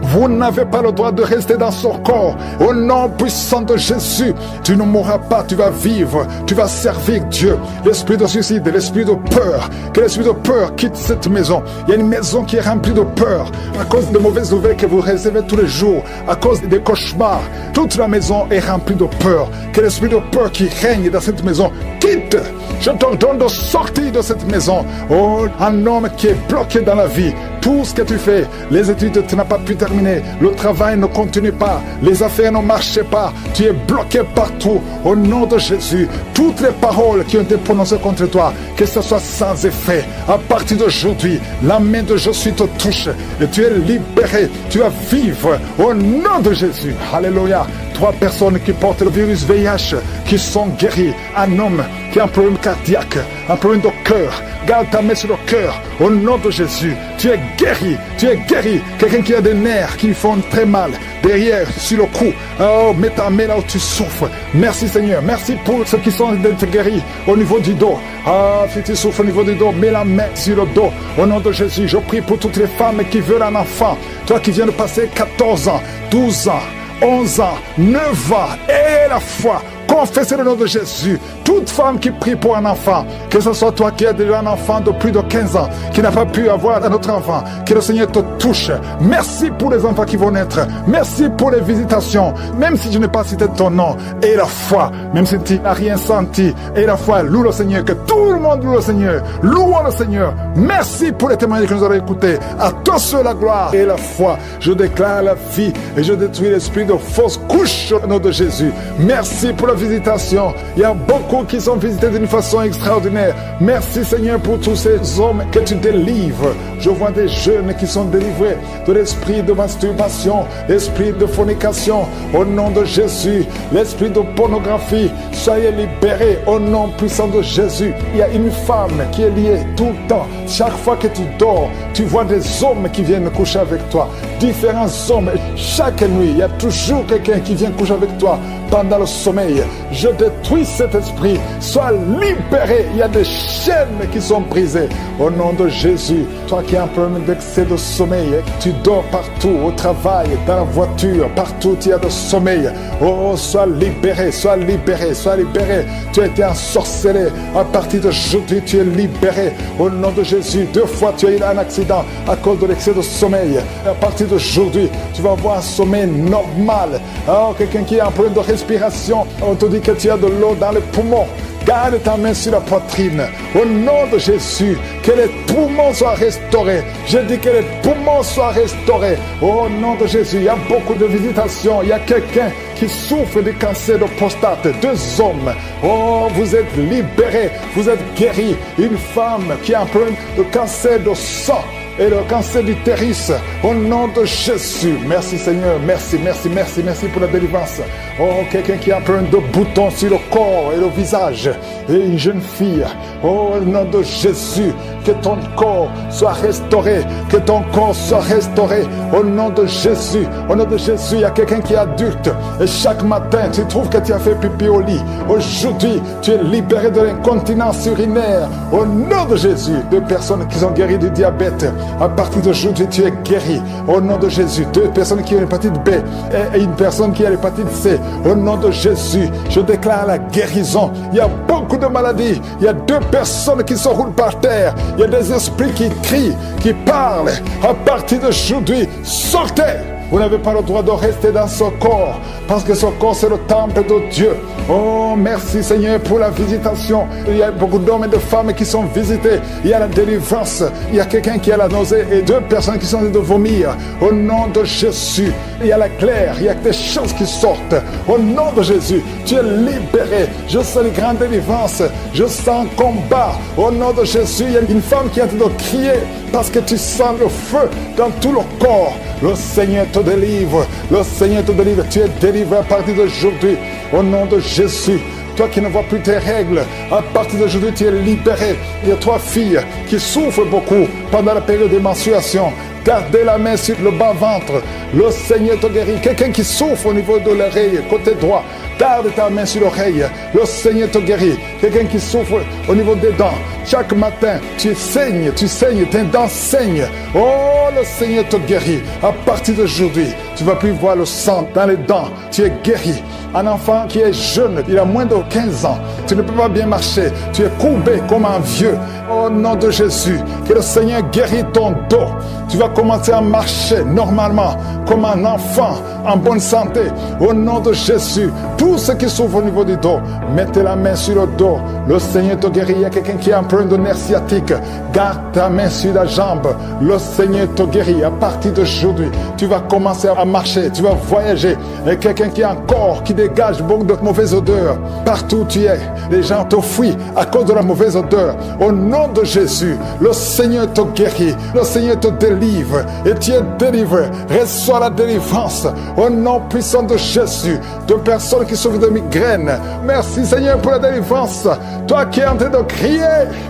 [SPEAKER 1] Vous n'avez pas le droit de rester dans son corps. Au nom puissant de Jésus, tu ne mourras pas, tu vas vivre, tu vas servir Dieu. L'esprit de suicide, l'esprit de peur, que l'esprit de peur quitte cette maison. Il y a une maison qui est remplie de peur à cause de mauvaises nouvelles que vous recevez tous les jours, à cause des cauchemars. Toute la maison est remplie de peur. Que l'esprit de peur qui règne dans cette maison quitte. Je t'ordonne de sortir de cette maison. Oh, un homme qui est bloqué dans la vie. Tout ce que tu fais, les études, tu n'as pas pu terminer. Le travail ne continue pas. Les affaires ne marchent pas. Tu es bloqué partout. Au nom de Jésus, toutes les paroles qui ont été prononcées contre toi, que ce soit sans effet. À partir d'aujourd'hui, la main de Jésus te touche et tu es libéré. Tu vas vivre au nom de Jésus. Alléluia. 3 personnes qui portent le virus VIH, qui sont guéries. Un homme qui a un problème cardiaque, un problème de cœur. Garde ta main sur le cœur. Au nom de Jésus, tu es guéri. Tu es guéri. Quelqu'un qui a des nerfs qui font très mal. Derrière, sur le cou. Oh, mets ta main là où tu souffres. Merci Seigneur. Merci pour ceux qui sont guéris au niveau du dos. Ah, si tu souffres au niveau du dos, mets la main sur le dos. Au nom de Jésus, je prie pour toutes les femmes qui veulent un enfant. Toi qui viens de passer 14 ans, 12 ans, 11 ans, 9 ans, et la foi. Confessez le nom de Jésus. Toute femme qui prie pour un enfant, que ce soit toi qui as déjà un enfant de plus de 15 ans, qui n'a pas pu avoir un autre enfant, que le Seigneur te touche. Merci pour les enfants qui vont naître. Merci pour les visitations. Même si je n'ai pas cité ton nom, et la foi, même si tu n'as rien senti, et la foi, loue le Seigneur, que tout le monde loue le Seigneur. Louons le Seigneur. Merci pour les témoignages que nous avons écoutés. À toi seul la gloire et la foi. Je déclare la vie et je détruis l'esprit de fausse couche au nom de Jésus. Merci pour la visitation. Il y a beaucoup qui sont visités d'une façon extraordinaire. Merci Seigneur pour tous ces hommes que tu délivres. Je vois des jeunes qui sont délivrés de l'esprit de masturbation, l'esprit de fornication. Au nom de Jésus, l'esprit de pornographie, soyez libérés au nom puissant de Jésus. Il y a une femme qui est liée tout le temps. Chaque fois que tu dors, tu vois des hommes qui viennent coucher avec toi. Différents hommes. Chaque nuit, il y a toujours quelqu'un qui vient coucher avec toi pendant le sommeil. Je détruis cet esprit. Sois libéré. Il y a des chaînes qui sont brisées. Au nom de Jésus, toi qui as un problème d'excès de sommeil, tu dors partout, au travail, dans la voiture, partout il y a de sommeil. Oh, sois libéré, sois libéré, sois libéré. Tu as été ensorcelé. À partir d'aujourd'hui, tu es libéré. Au nom de Jésus, 2 fois tu as eu un accident à cause de l'excès de sommeil. À partir d'aujourd'hui, tu vas avoir un sommeil normal. Oh, quelqu'un qui a un problème de respiration, on te dit que tu as de l'eau dans les poumons. Garde ta main sur la poitrine. Au nom de Jésus, que les poumons soient restaurés. Je dis que les poumons soient restaurés. Au nom de Jésus, il y a beaucoup de visitations. Il y a quelqu'un qui souffre du cancer de prostate. 2 hommes. Oh, vous êtes libérés. Vous êtes guéris. Une femme qui a un problème de cancer de sang et le cancer d'utérus, au nom de Jésus. Merci Seigneur, merci pour la délivrance. Oh, quelqu'un qui a un problème de boutons sur le corps et le visage, et une jeune fille, oh, au nom de Jésus, que ton corps soit restauré, que ton corps soit restauré, au nom de Jésus. Au nom de Jésus, il y a quelqu'un qui est adulte, et chaque matin, tu trouves que tu as fait pipi au lit. Aujourd'hui, tu es libéré de l'incontinence urinaire, au nom de Jésus. 2 personnes qui sont guéries du diabète, à partir d'aujourd'hui, tu es guéri. Au nom de Jésus. 2 personnes qui ont l'hépatite B et une personne qui a l'hépatite C. Au nom de Jésus, je déclare la guérison. Il y a beaucoup de maladies. Il y a 2 personnes qui se roulent par terre. Il y a des esprits qui crient, qui parlent. À partir d'aujourd'hui, sortez! Vous n'avez pas le droit de rester dans ce corps, parce que ce corps, c'est le temple de Dieu. Oh, merci Seigneur pour la visitation. Il y a beaucoup d'hommes et de femmes qui sont visités. Il y a la délivrance. Il y a quelqu'un qui a la nausée et 2 personnes qui sont en train de vomir. Au nom de Jésus, il y a la claire. Il y a des choses qui sortent. Au nom de Jésus, tu es libéré. Je sens les grandes délivrances. Je sens un combat. Au nom de Jésus, il y a une femme qui est en train de crier parce que tu sens le feu dans tout le corps. Le Seigneur te délivre. Le Seigneur te délivre. Tu es délivré à partir d'aujourd'hui. Au nom de Jésus. Toi qui ne vois plus tes règles, à partir d'aujourd'hui, tu es libéré. Il y a 3 filles qui souffrent beaucoup pendant la période de menstruation. Gardez la main sur le bas-ventre. Le Seigneur te guérit. Quelqu'un qui souffre au niveau de l'oreille, côté droit, garde ta main sur l'oreille. Le Seigneur te guérit. Quelqu'un qui souffre au niveau des dents. Chaque matin, tu saignes, tes dents saignent. Oh, le Seigneur te guérit. À partir d'aujourd'hui, tu ne vas plus voir le sang dans les dents. Tu es guéri. Un enfant qui est jeune, il a moins de 15 ans. Tu ne peux pas bien marcher. Tu es courbé comme un vieux. Au nom de Jésus, que le Seigneur guérit ton dos. Tu vas commencer à marcher normalement, comme un enfant, en bonne santé. Au nom de Jésus, tous ceux qui souffrent au niveau du dos, mettez la main sur le dos. Le Seigneur te guérit. Il y a quelqu'un qui a un problème de nerf sciatique. Garde ta main sur la jambe. Le Seigneur te guérit. À partir d'aujourd'hui, tu vas commencer à marcher. Tu vas voyager. Et quelqu'un qui a un corps qui dégage beaucoup de mauvaises odeurs. Partout où tu es, les gens te fuient à cause de la mauvaise odeur. Au nom de Jésus, le Seigneur te guérit. Le Seigneur te délivre. Et tu es délivré. Reçois la délivrance. Au nom puissant de Jésus. De personnes qui souffrent de migraines. Merci Seigneur pour la délivrance. Toi qui es en train de crier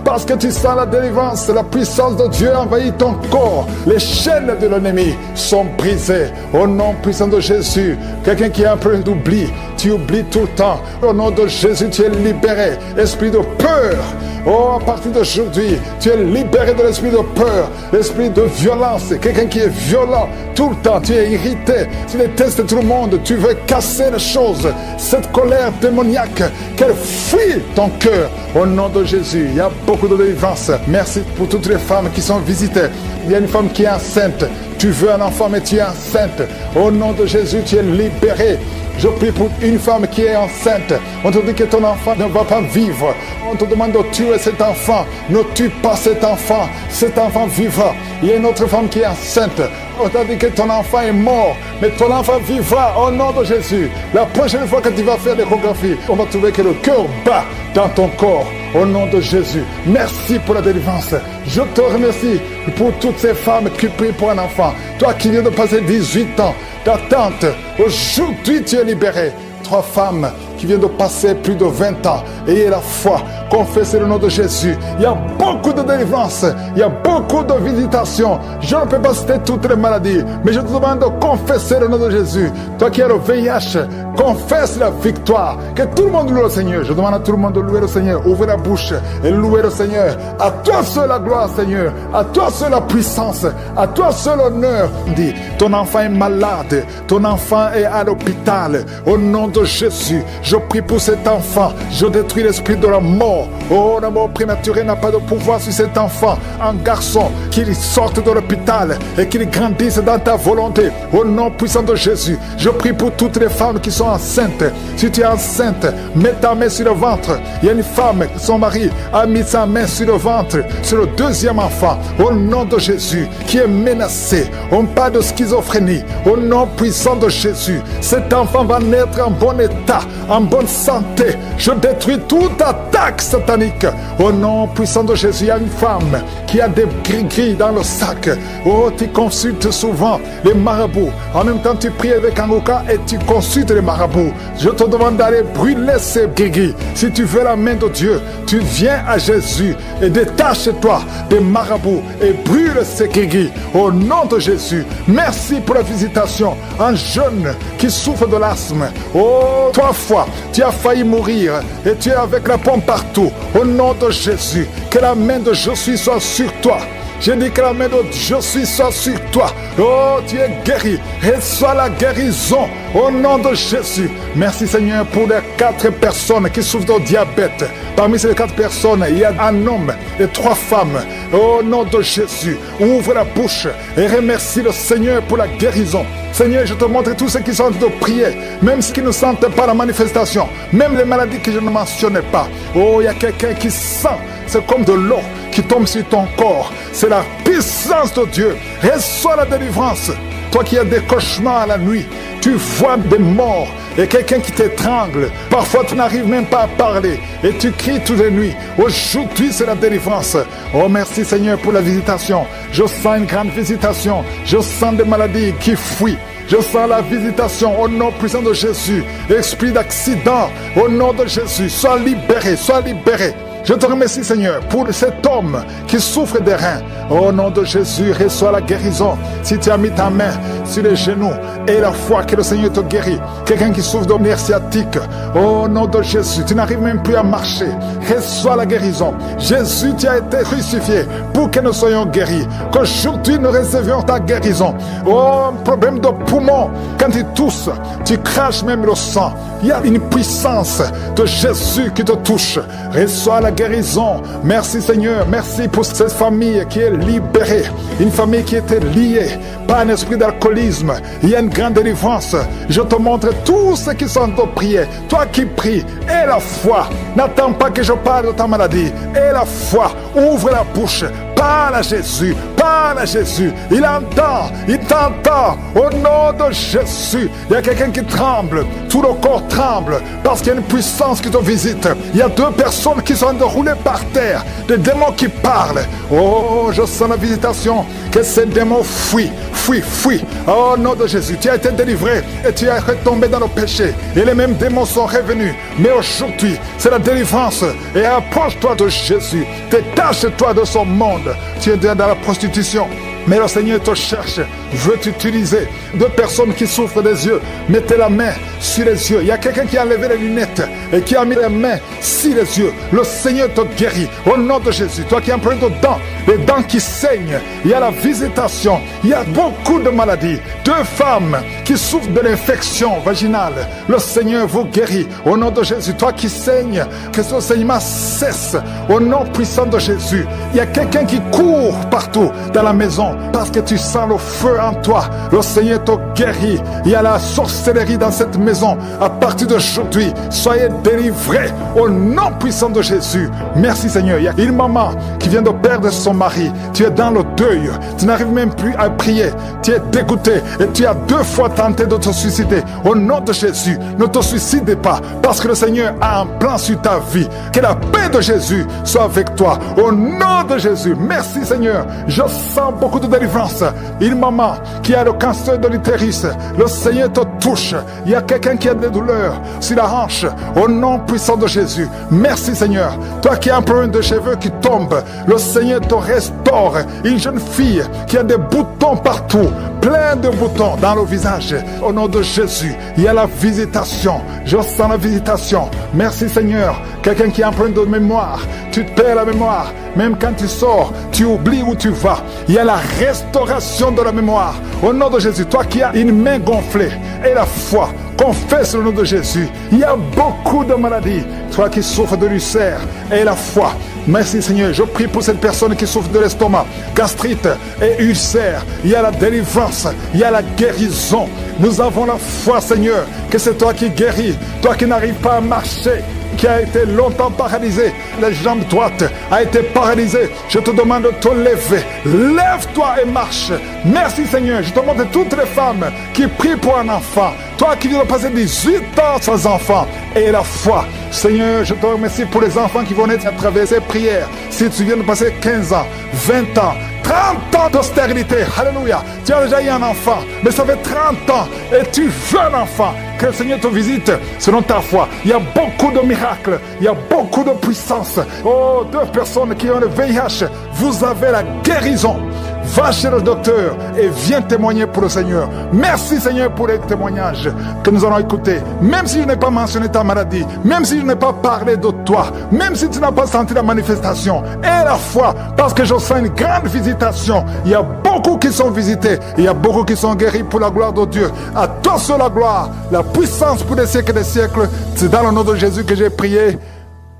[SPEAKER 1] parce que tu sens la délivrance, la puissance de Dieu envahit ton corps. Les chaînes de l'ennemi sont brisées. Au nom puissant de Jésus. Quelqu'un qui a un peu d'oubli, tu oublies tout le temps. Au nom de Jésus, tu es libéré. Esprit de peur. Oh, à partir d'aujourd'hui, tu es libéré de l'esprit de peur, l'esprit de violence. Quelqu'un qui est violent tout le temps, tu es irrité, tu détestes tout le monde, tu veux casser les choses. Cette colère démoniaque, qu'elle fuit ton cœur. Au nom de Jésus, il y a beaucoup de délivrance. Merci pour toutes les femmes qui sont visitées. Il y a une femme qui est enceinte. Tu veux un enfant, mais tu es enceinte. Au nom de Jésus, tu es libéré. Je prie pour une femme qui est enceinte. On te dit que ton enfant ne va pas vivre. On te demande de tuer cet enfant. Ne tue pas cet enfant. Cet enfant vivra. Il y a une autre femme qui est enceinte. On t'a dit que ton enfant est mort, mais ton enfant vivra au nom de Jésus. La prochaine fois que tu vas faire l'échographie, on va trouver que le cœur bat dans ton corps. au nom de Jésus. Merci pour la délivrance. Je te remercie pour toutes ces femmes qui prient pour un enfant. Toi qui viens de passer 18 ans d'attente, aujourd'hui tu es libéré. 3 femmes qui viennent de passer plus de 20 ans. Ayez la foi, confessez le nom de Jésus. Il y a beaucoup de délivrance, il y a beaucoup de visitations. Je ne peux pas citer toutes les maladies, mais je te demande de confesser le nom de Jésus. Toi qui as le VIH, confesse la victoire. Que tout le monde loue le Seigneur. Je demande à tout le monde de louer le Seigneur. Ouvrez la bouche et louez le Seigneur. À toi seul la gloire, Seigneur. À toi seul la puissance. À toi seul l'honneur. Dis, ton enfant est malade. Ton enfant est à l'hôpital. Au nom de Jésus, je prie pour cet enfant. Je détruis l'esprit de la mort. Oh, la mort prématurée n'a pas de pouvoir sur cet enfant. Un garçon, qu'il sorte de l'hôpital et qu'il grandisse dans ta volonté. Au nom puissant de Jésus, je prie pour toutes les femmes qui sont enceintes. Si tu es enceinte, mets ta main sur le ventre. Il y a une femme, son mari a mis sa main sur le ventre, sur le deuxième enfant. Au nom de Jésus, qui est menacé. On parle de schizophrénie. Au nom puissant de Jésus, cet enfant va naître en bon état, en bonne santé. Je détruis toute attaque satanique. Au nom puissant de Jésus, il y a une femme qui a des gris-gris dans le sac. Oh, tu consultes souvent les marabouts. En même temps, tu pries avec Angouka et tu consultes les marabouts. Je te demande d'aller brûler ces gris-gris. Si tu veux la main de Dieu, tu viens à Jésus et détache-toi des marabouts et brûle ces gris-gris. Au nom de Jésus, merci pour la visitation. Un jeune qui souffre de l'asthme. Oh, 3 fois, tu as failli mourir et tu es avec la pompe partout. Au nom de Jésus, que la main de Jésus soit sur toi. J'ai dit que la main de Jésus soit sur toi. Oh, tu es guéri. Reçois la guérison au nom de Jésus. Merci Seigneur pour les 4 personnes qui souffrent de diabète. Parmi ces 4 personnes, il y a un homme et 3 femmes. Au nom de Jésus, ouvre la bouche et remercie le Seigneur pour la guérison. Seigneur, je te montre tous ceux qui sont en train de prier, même ceux qui ne sentent pas la manifestation, même les maladies que je ne mentionnais pas. Oh, il y a quelqu'un qui sent, c'est comme de l'eau qui tombe sur ton corps. C'est la puissance de Dieu. Reçois la délivrance. Toi qui as des cauchemars la nuit, tu vois des morts et quelqu'un qui t'étrangle. Parfois, tu n'arrives même pas à parler et tu cries toutes les nuits. Aujourd'hui, c'est la délivrance. Oh, merci Seigneur pour la visitation. Je sens une grande visitation. Je sens des maladies qui fuient. Je sens la visitation au nom puissant de Jésus. Esprit d'accident, au nom de Jésus, sois libéré, sois libéré. Je te remercie Seigneur pour cet homme qui souffre des reins. Au nom de Jésus, reçois la guérison. Si tu as mis ta main sur les genoux et la foi que le Seigneur te guérit. Quelqu'un qui souffre de nerfs sciatiques. Au nom de Jésus, tu n'arrives même plus à marcher. Reçois la guérison. Jésus, tu as été crucifié pour que nous soyons guéris. Qu'aujourd'hui nous recevions ta guérison. Oh, un problème de poumon. Quand tu tousses, tu craches même le sang. Il y a une puissance de Jésus qui te touche. Reçois la guérison. Merci Seigneur. Merci pour cette famille qui est libérée. Une famille qui était liée par un esprit d'alcoolisme. Il y a une grande délivrance. Je te montre tous ceux qui sont en prière. Toi qui pries, aie la foi. N'attends pas que je parle de ta maladie. Aie la foi. Ouvre la bouche. Parle à Jésus, parle à Jésus. Il entend, il t'entend. Au nom de Jésus, il y a quelqu'un qui tremble. Tout le corps tremble parce qu'il y a une puissance qui te visite. Il y a 2 personnes qui sont roulées par terre. Des démons qui parlent. Oh, je sens la visitation. Que ces démons fuient, fuient, fuient. Au nom de Jésus, tu as été délivré et tu es retombé dans le péché. Et les mêmes démons sont revenus. Mais aujourd'hui, c'est la délivrance. Et approche-toi de Jésus. Détache-toi de son monde. Tu es dans la prostitution. Mais le Seigneur te cherche, veut t'utiliser. 2 personnes qui souffrent des yeux, mettez la main sur les yeux. Il y a quelqu'un qui a enlevé les lunettes et qui a mis les mains sur les yeux. Le Seigneur te guérit au nom de Jésus. Toi qui as plein de dents, les dents qui saignent, il y a la visitation. Il y a beaucoup de maladies. 2 femmes qui souffrent de l'infection vaginale. Le Seigneur vous guérit au nom de Jésus. Toi qui saignes, que ce saignement cesse au nom puissant de Jésus. Il y a quelqu'un qui court partout dans la maison parce que tu sens le feu en toi. Le Seigneur te guérit. Il y a la sorcellerie dans cette maison. À partir d'aujourd'hui, soyez délivrés au nom puissant de Jésus. Merci Seigneur. Il y a une maman qui vient de perdre son mari. Tu es dans le deuil. Tu n'arrives même plus à prier. Tu es dégoûté et tu as 2 fois tenté de te suicider. Au nom de Jésus, ne te suicide pas parce que le Seigneur a un plan sur ta vie. Que la paix de Jésus soit avec toi. Au nom de Jésus. Merci Seigneur. Je sens beaucoup de délivrance. Une maman qui a le cancer de l'utérus. Le Seigneur te touche. Il y a quelqu'un qui a des douleurs sur la hanche. Au nom puissant de Jésus. Merci Seigneur. Toi qui as un problème de cheveux qui tombe, le Seigneur te restaure. Une jeune fille qui a des boutons partout, plein de boutons dans le visage. Au nom de Jésus, il y a la visitation. Je sens la visitation. Merci Seigneur. Quelqu'un qui a un problème de mémoire, tu te perds la mémoire. Même quand tu sors, tu oublies où tu vas. Il y a la restauration de la mémoire. Au nom de Jésus, toi qui as une main gonflée et la foi, confesse le nom de Jésus. Il y a beaucoup de maladies. Toi qui souffres de l'ulcère et la foi. Merci Seigneur. Je prie pour cette personne qui souffre de l'estomac, gastrite et ulcère. Il y a la délivrance. Il y a la guérison. Nous avons la foi Seigneur que c'est toi qui guéris. Toi qui n'arrives pas à marcher, qui a été longtemps paralysé, la jambe droite a été paralysée. Je te demande de te lever. Lève-toi et marche. Merci Seigneur. Je te demande toutes les femmes qui prient pour un enfant. Toi qui viens de passer 18 ans sans enfant et la foi. Seigneur, je te remercie pour les enfants qui vont naître à travers ces prières. Si tu viens de passer 15 ans, 20 ans, 30 ans de stérilité, alléluia. Tu as déjà eu un enfant, mais ça fait 30 ans et tu veux un enfant. Que le Seigneur te visite selon ta foi. Il y a beaucoup de miracles, il y a beaucoup de puissance. Oh, 2 personnes qui ont le VIH, vous avez la guérison. Va chez le docteur et viens témoigner pour le Seigneur. Merci Seigneur pour les témoignages que nous allons écouter. Même si je n'ai pas mentionné ta maladie, même si je n'ai pas parlé de toi, même si tu n'as pas senti la manifestation, et la foi, parce que je sens une grande visitation. Il y a beaucoup qui sont visités, il y a beaucoup qui sont guéris pour la gloire de Dieu. À toi seul la gloire, la puissance pour des siècles et des siècles. C'est dans le nom de Jésus que j'ai prié.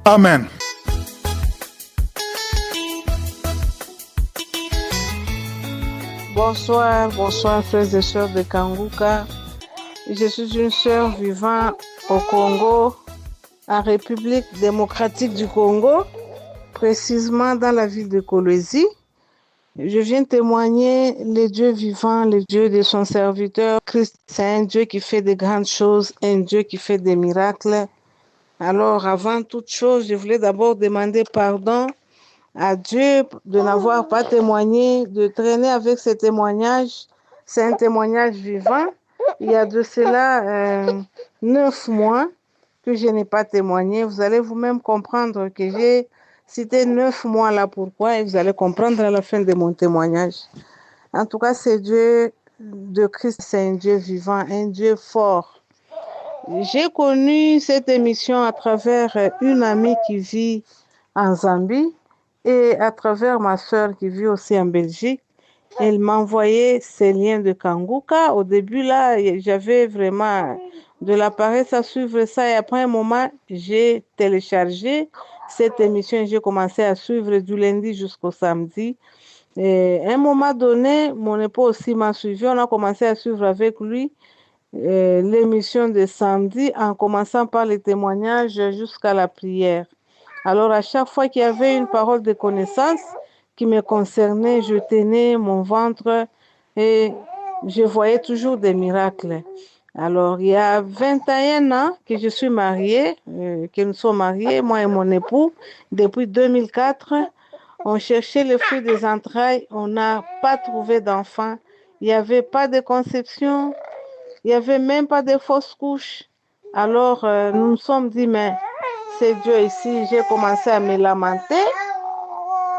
[SPEAKER 1] Amen.
[SPEAKER 2] Bonsoir, bonsoir frères et sœurs de Kanguka. Je suis une sœur vivant au Congo, en République démocratique du Congo, précisément dans la ville de Kolwezi. Je viens témoigner le Dieu vivant, le Dieu de son serviteur. Christ, c'est un Dieu qui fait de grandes choses, un Dieu qui fait des miracles. Alors, avant toute chose, je voulais d'abord demander pardon à Dieu de n'avoir pas témoigné, de traîner avec ce témoignage. C'est un témoignage vivant. Il y a de cela 9 mois que je n'ai pas témoigné. Vous allez vous-même comprendre que j'ai cité 9 mois là pourquoi et vous allez comprendre à la fin de mon témoignage. En tout cas, c'est Dieu de Christ, c'est un Dieu vivant, un Dieu fort. J'ai connu cette émission à travers une amie qui vit en Zambie et à travers ma soeur qui vit aussi en Belgique. Elle m'a envoyé ces liens de Kanguka. Au début, là, j'avais vraiment de la paresse à suivre ça. Et après un moment, j'ai téléchargé cette émission et j'ai commencé à suivre du lundi jusqu'au samedi. Et à un moment donné, mon époux aussi m'a suivi. On a commencé à suivre avec lui l'émission de samedi en commençant par les témoignages jusqu'à la prière. Alors, à chaque fois qu'il y avait une parole de connaissance qui me concernait, je tenais mon ventre et je voyais toujours des miracles. Alors, il y a 21 ans que je suis mariée, que nous sommes mariés, moi et mon époux, depuis 2004. On cherchait le fruit des entrailles, on n'a pas trouvé d'enfant. Il n'y avait pas de conception, il n'y avait même pas de fausses couches. Alors, nous nous sommes dit, mais c'est Dieu ici. J'ai commencé à me lamenter.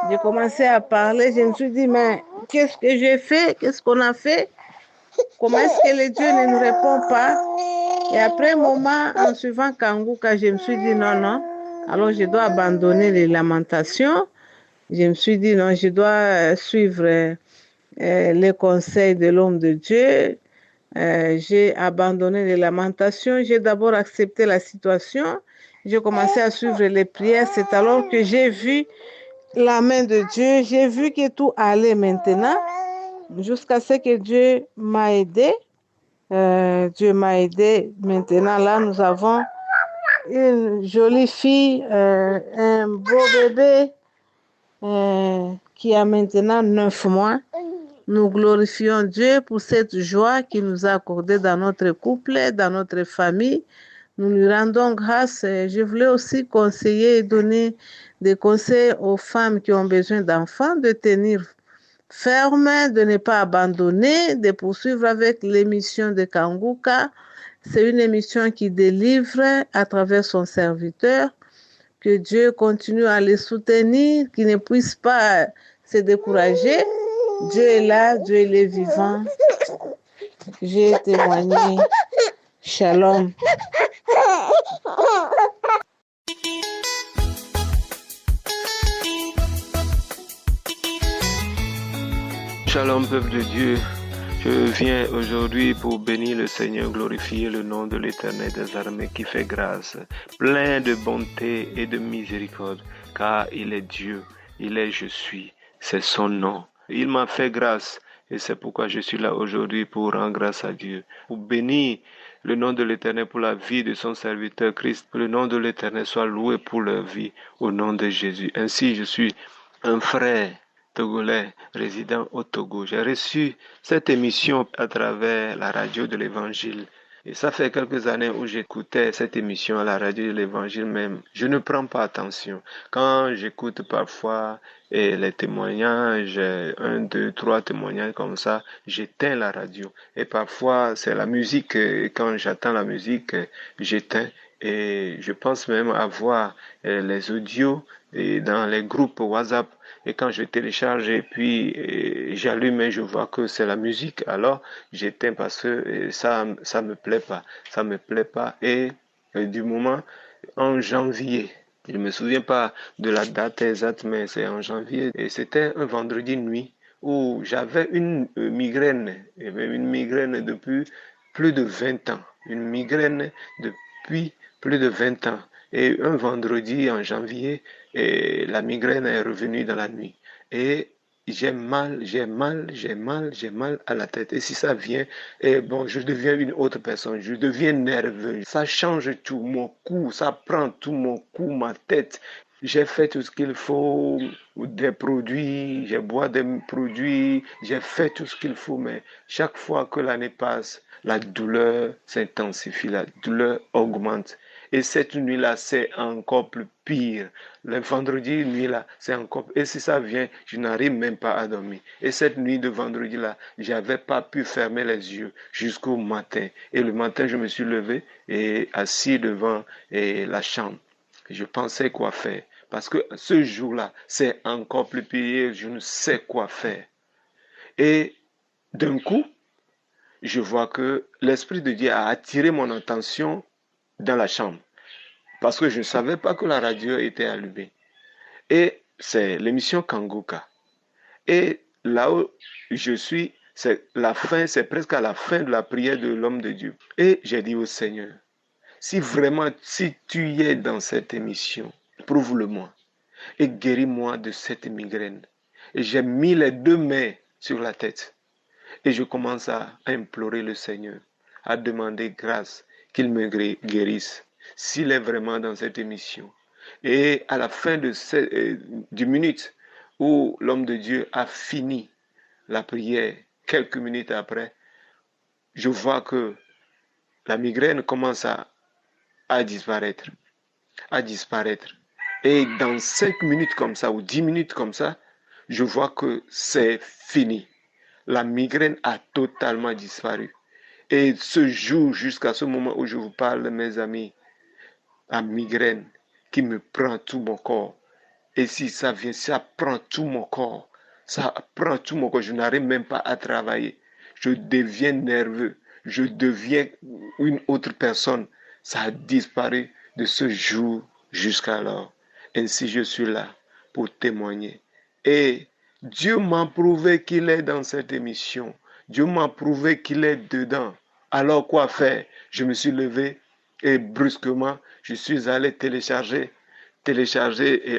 [SPEAKER 2] J'ai commencé à parler. Je me suis dit, mais qu'est-ce que j'ai fait? Qu'est-ce qu'on a fait? Comment est-ce que le Dieu ne nous répond pas? Et après un moment, en suivant Kanguka, je me suis dit, non. Alors, je dois abandonner les lamentations. Je me suis dit, non, je dois suivre les conseils de l'homme de Dieu. J'ai abandonné les lamentations. J'ai d'abord accepté la situation. J'ai commencé à suivre les prières. C'est alors que j'ai vu la main de Dieu. J'ai vu que tout allait maintenant. jusqu'à ce que Dieu m'a aidé. Dieu m'a aidé. Maintenant, là, nous avons une jolie fille, un beau bébé qui a maintenant 9 mois. Nous glorifions Dieu pour cette joie qu'il nous a accordée dans notre couple, dans notre famille. Nous lui rendons grâce. Je voulais aussi conseiller et donner des conseils aux femmes qui ont besoin d'enfants, de tenir ferme, de ne pas abandonner, de poursuivre avec l'émission de Kanguka. C'est une émission qui délivre à travers son serviteur. Que Dieu continue à les soutenir, qu'ils ne puissent pas se décourager. Dieu est là, Dieu est vivant. J'ai témoigné. Shalom.
[SPEAKER 3] Shalom, peuple de Dieu. Je viens aujourd'hui pour bénir le Seigneur, glorifier le nom de l'Éternel des armées qui fait grâce, plein de bonté et de miséricorde, car il est Dieu, il est je suis, c'est son nom. Il m'a fait grâce et c'est pourquoi je suis là aujourd'hui pour rendre grâce à Dieu, pour bénir le nom de l'Éternel pour la vie de son serviteur Christ. Que le nom de l'Éternel soit loué pour leur vie au nom de Jésus. Ainsi, je suis un frère togolais résident au Togo. J'ai reçu cette émission à travers la radio de l'Évangile. Et ça fait quelques années où j'écoutais cette émission à la radio de l'Évangile même. Je ne prends pas attention. Quand j'écoute parfois les témoignages, 1, 2, 3 témoignages comme ça, j'éteins la radio. Et parfois, c'est la musique. Quand j'attends la musique, j'éteins. Et je pense même avoir les audios dans les groupes WhatsApp. Et quand je télécharge et puis j'allume et je vois que c'est la musique, alors j'éteins parce que ça me plaît pas. Ça me plaît pas. Et du moment, en janvier, je ne me souviens pas de la date exacte, mais c'est en janvier. Et c'était un vendredi nuit où j'avais une migraine. Une migraine depuis plus de 20 ans. Une migraine depuis plus de 20 ans. Et un vendredi en janvier, la migraine est revenue dans la nuit. Et j'ai mal à la tête. Et si ça vient, je deviens une autre personne. Je deviens nerveux. Ça change tout mon cou. Ça prend tout mon cou, ma tête. J'ai fait tout ce qu'il faut, des produits, j'ai bois des produits, j'ai fait tout ce qu'il faut, mais chaque fois que l'année passe, la douleur s'intensifie, la douleur augmente. Et cette nuit-là, c'est encore plus pire. Le vendredi nuit-là, c'est encore... Et si ça vient, je n'arrive même pas à dormir. Et cette nuit de vendredi-là, j'avais pas pu fermer les yeux jusqu'au matin. Et le matin, je me suis levé et assis devant la chambre. Je pensais quoi faire. Parce que ce jour-là, c'est encore plus pire. Je ne sais quoi faire. Et d'un coup, je vois que l'Esprit de Dieu a attiré mon attention dans la chambre. Parce que je ne savais pas que la radio était allumée. Et c'est l'émission Kanguka. Et là où je suis, c'est presque à la fin de la prière de l'homme de Dieu. Et j'ai dit au Seigneur, si tu es dans cette émission, prouve-le-moi et guéris-moi de cette migraine. Et j'ai mis les 2 mains sur la tête. Et je commence à implorer le Seigneur, à demander grâce qu'il me guérisse, s'il est vraiment dans cette émission. Et à la fin du minute où l'homme de Dieu a fini la prière, quelques minutes après, je vois que la migraine commence à disparaître. Et dans 5 minutes comme ça, ou 10 minutes comme ça, je vois que c'est fini. La migraine a totalement disparu. Et ce jour, jusqu'à ce moment où je vous parle, mes amis, la migraine qui me prend tout mon corps. Et si ça vient, ça prend tout mon corps. Ça prend tout mon corps. Je n'arrive même pas à travailler. Je deviens nerveux. Je deviens une autre personne. Ça a disparu de ce jour jusqu'à alors. Ainsi, je suis là pour témoigner. Et Dieu m'a prouvé qu'il est dans cette émission. Dieu m'a prouvé qu'il est dedans. Alors quoi faire? Je me suis levé et brusquement, je suis allé télécharger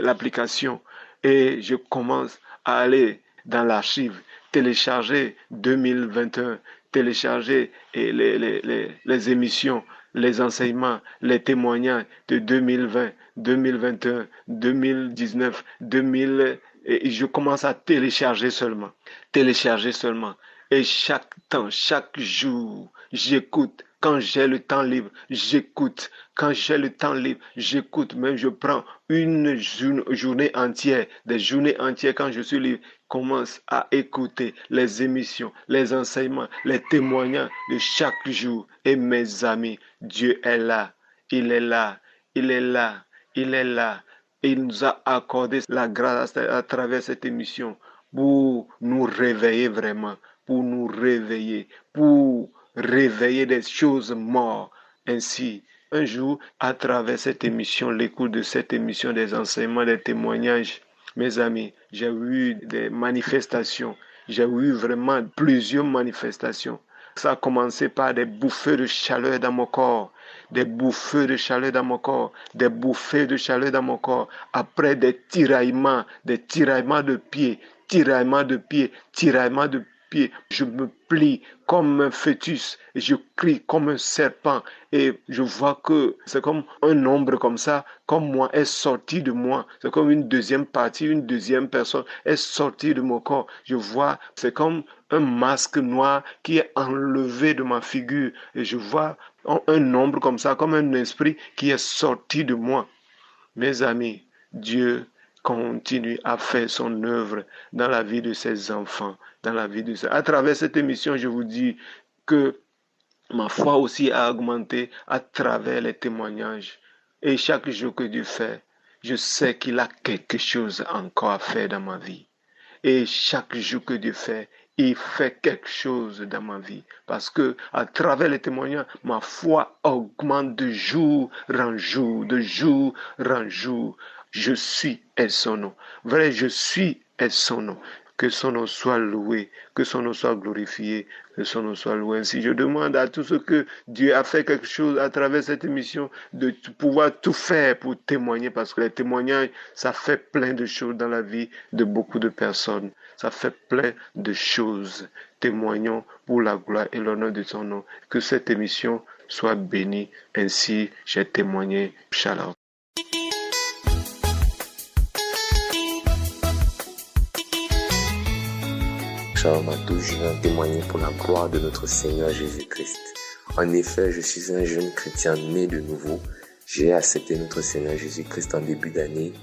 [SPEAKER 3] l'application et je commence à aller dans l'archive, télécharger 2021, télécharger les émissions, les enseignements, les témoignages de 2020, 2021, 2019, 2000, et je commence à télécharger seulement, télécharger seulement. Et chaque temps, chaque jour, j'écoute. Quand j'ai le temps libre, j'écoute. Quand j'ai le temps libre, j'écoute. Même je prends une journée entière, des journées entières quand je suis libre, commence à écouter les émissions, les enseignements, les témoignages de chaque jour. Et mes amis, Dieu est là. Il est là. Il est là. Il est là. Et il nous a accordé la grâce à travers cette émission pour nous réveiller vraiment, pour nous réveiller, pour réveiller des choses mortes. Ainsi, un jour, à travers cette émission, l'écoute de cette émission, des enseignements, des témoignages, mes amis, j'ai eu des manifestations. J'ai eu vraiment plusieurs manifestations. Ça a commencé par des bouffées de chaleur dans mon corps, des bouffées de chaleur dans mon corps, des bouffées de chaleur dans mon corps. Après des tiraillements de pieds, tiraillements de pieds, tiraillements de pieds. Je me plie comme un fœtus, et je crie comme un serpent, et je vois que c'est comme un ombre comme ça, comme moi, est sorti de moi. C'est comme une deuxième partie, une deuxième personne est sortie de mon corps. Je vois, c'est comme un masque noir qui est enlevé de ma figure, et je vois un ombre comme ça, comme un esprit qui est sorti de moi. Mes amis, Dieu continue à faire son œuvre dans la vie de ses enfants, dans la vie de ses... À travers cette émission, je vous dis que ma foi aussi a augmenté à travers les témoignages. Et chaque jour que Dieu fait, je sais qu'il a quelque chose encore à faire dans ma vie. Et chaque jour que Dieu fait, il fait quelque chose dans ma vie. Parce que à travers les témoignages, ma foi augmente de jour en jour, de jour en jour. Je suis est son nom. Vrai, je suis est son nom. Que son nom soit loué, que son nom soit glorifié, que son nom soit loué. Ainsi, je demande à tous ceux que Dieu a fait quelque chose à travers cette émission de pouvoir tout faire pour témoigner, parce que les témoignages, ça fait plein de choses dans la vie de beaucoup de personnes. Ça fait plein de choses. Témoignons pour la gloire et l'honneur de son nom. Que cette émission soit bénie. Ainsi, j'ai témoigné. Shalom.
[SPEAKER 4] Shalom à tous, je viens témoigner pour la gloire de notre Seigneur Jésus-Christ. En effet, je suis un jeune chrétien né de nouveau. J'ai accepté notre Seigneur Jésus-Christ en début d'année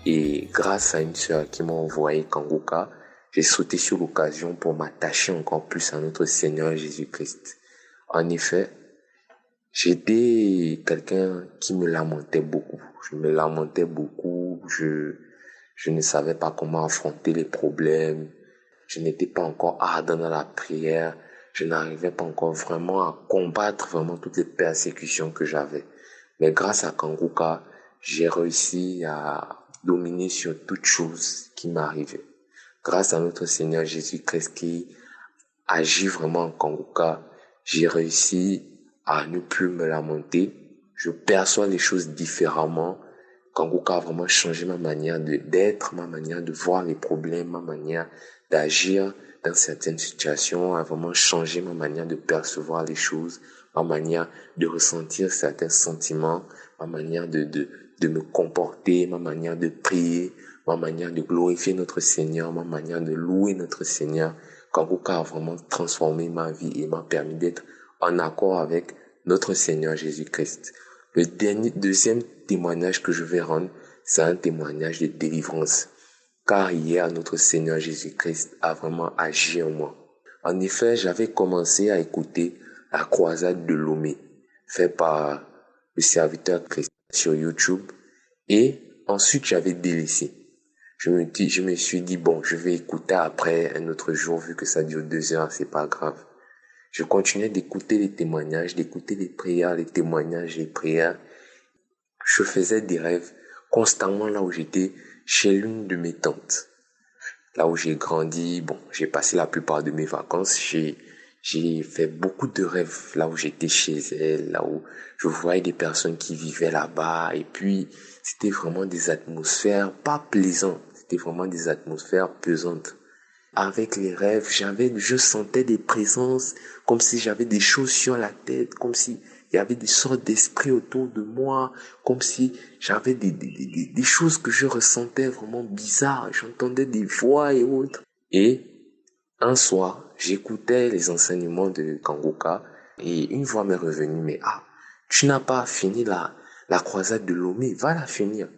[SPEAKER 4] et grâce à une sœur qui m'a envoyé Kanguka, j'ai sauté sur l'occasion pour m'attacher encore plus à notre Seigneur Jésus-Christ. En effet, j'étais quelqu'un qui me lamentait beaucoup. Je me lamentais beaucoup, je ne savais pas comment affronter les problèmes. Je n'étais pas encore ardent dans la prière. Je n'arrivais pas encore vraiment à combattre vraiment toutes les persécutions que j'avais. Mais grâce à Kanguka, j'ai réussi à dominer sur toutes choses qui m'arrivaient. Grâce à notre Seigneur Jésus-Christ qui agit vraiment en Kanguka, j'ai réussi à ne plus me lamenter. Je perçois les choses différemment. Kanguka a vraiment changé ma manière d'être, ma manière de voir les problèmes, ma manière d'agir dans certaines situations, a vraiment changé ma manière de percevoir les choses, ma manière de ressentir certains sentiments, ma manière de me comporter, ma manière de prier, ma manière de glorifier notre Seigneur, ma manière de louer notre Seigneur. Kanguka a vraiment transformé ma vie et m'a permis d'être en accord avec notre Seigneur Jésus-Christ. Le deuxième témoignage que je vais rendre, c'est un témoignage de délivrance. Car hier, notre Seigneur Jésus-Christ a vraiment agi en moi. En effet, j'avais commencé à écouter la croisade de Lomé, faite par le serviteur Christ sur YouTube, et ensuite j'avais délaissé. Je me suis dit, bon, je vais écouter après un autre jour, vu que ça dure 2 heures, c'est pas grave. Je continuais d'écouter les témoignages, d'écouter les prières, les témoignages, les prières. Je faisais des rêves constamment là où j'étais, chez l'une de mes tantes. Là où j'ai grandi, bon, j'ai passé la plupart de mes vacances, j'ai fait beaucoup de rêves là où j'étais chez elle, là où je voyais des personnes qui vivaient là-bas, et puis c'était vraiment des atmosphères pas plaisantes, c'était vraiment des atmosphères pesantes. avec les rêves. Je sentais des présences, comme si j'avais des choses sur la tête, comme si il y avait des sortes d'esprits autour de moi, comme si j'avais des choses que je ressentais vraiment bizarres. J'entendais des voix et autres. Et un soir, j'écoutais les enseignements de Kangoka et une voix m'est revenue, mais tu n'as pas fini la croisade de Lomé, va la finir.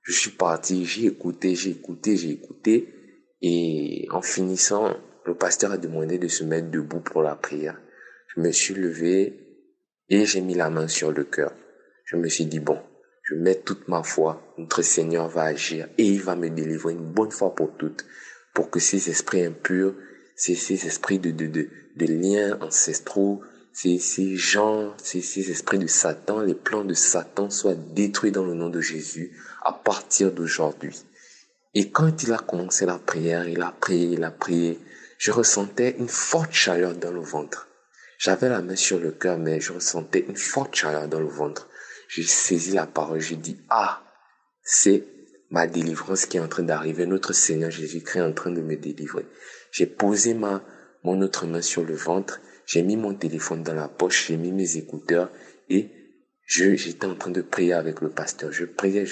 [SPEAKER 4] Je suis parti, j'ai écouté. Et en finissant, le pasteur a demandé de se mettre debout pour la prière. Je me suis levé et j'ai mis la main sur le cœur. Je me suis dit, bon, je mets toute ma foi, notre Seigneur va agir et il va me délivrer une bonne fois pour toutes, pour que ces esprits impurs, ces esprits de liens ancestraux, ces esprits de Satan, les plans de Satan soient détruits dans le nom de Jésus à partir d'aujourd'hui. Et quand il a commencé la prière, il a prié, je ressentais une forte chaleur dans le ventre. J'avais la main sur le cœur, mais je ressentais une forte chaleur dans le ventre. J'ai saisi la parole, j'ai dit, c'est ma délivrance qui est en train d'arriver. Notre Seigneur Jésus-Christ est en train de me délivrer. J'ai posé mon autre main sur le ventre, j'ai mis mon téléphone dans la poche, j'ai mis mes écouteurs et j'étais en train de prier avec le pasteur. Je priais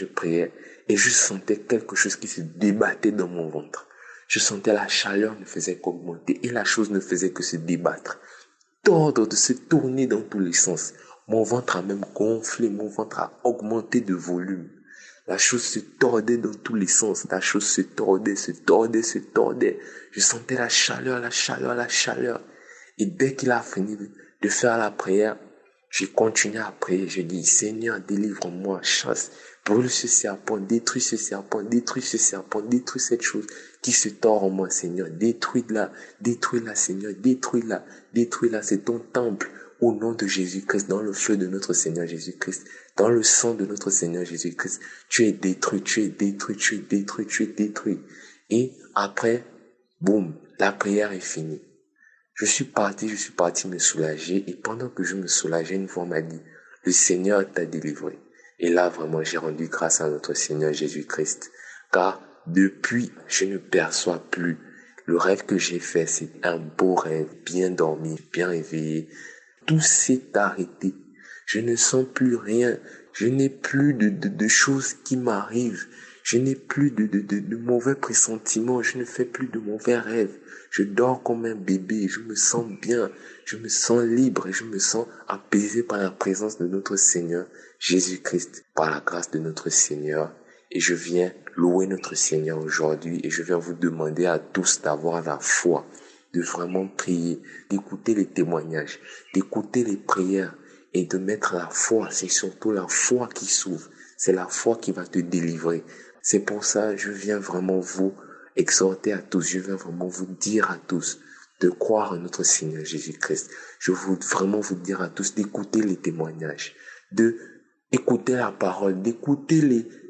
[SPEAKER 4] et je sentais quelque chose qui se débattait dans mon ventre. Je sentais la chaleur ne faisait qu'augmenter et la chose ne faisait que se débattre. Tordre, de se tourner dans tous les sens. Mon ventre a même gonflé, mon ventre a augmenté de volume. La chose se tordait dans tous les sens. La chose se tordait. Je sentais la chaleur. Et dès qu'il a fini de faire la prière, j'ai continué à prier. Je dis, Seigneur, délivre-moi, chasse, brûle ce serpent, détruis ce serpent, détruis cette chose qui se tord en moi, Seigneur. Détruis-la, Seigneur, détruis-la, c'est ton temple. Au nom de Jésus-Christ, dans le feu de notre Seigneur Jésus-Christ, dans le sang de notre Seigneur Jésus-Christ, tu es détruit. Et après, boum, la prière est finie. Je suis parti me soulager et pendant que je me soulageais, une voix m'a dit, le Seigneur t'a délivré. Et là, vraiment, j'ai rendu grâce à notre Seigneur Jésus-Christ. Car depuis, je ne perçois plus. Le rêve que j'ai fait, c'est un beau rêve, bien dormi, bien réveillé. Tout s'est arrêté. Je ne sens plus rien. Je n'ai plus de choses qui m'arrivent. Je n'ai plus de mauvais pressentiments. Je ne fais plus de mauvais rêves. Je dors comme un bébé. Je me sens bien. Je me sens libre et je me sens apaisé par la présence de notre Seigneur Jésus-Christ, par la grâce de notre Seigneur. Et je viens louer notre Seigneur aujourd'hui et je viens vous demander à tous d'avoir la foi, de vraiment prier, d'écouter les témoignages, d'écouter les prières et de mettre la foi. C'est surtout la foi qui s'ouvre. C'est la foi qui va te délivrer. C'est pour ça que je viens vraiment vous exhorter à tous. Je viens vraiment vous dire à tous de croire en notre Seigneur Jésus-Christ. Je veux vraiment vous dire à tous d'écouter les témoignages, d'écouter la parole, d'écouter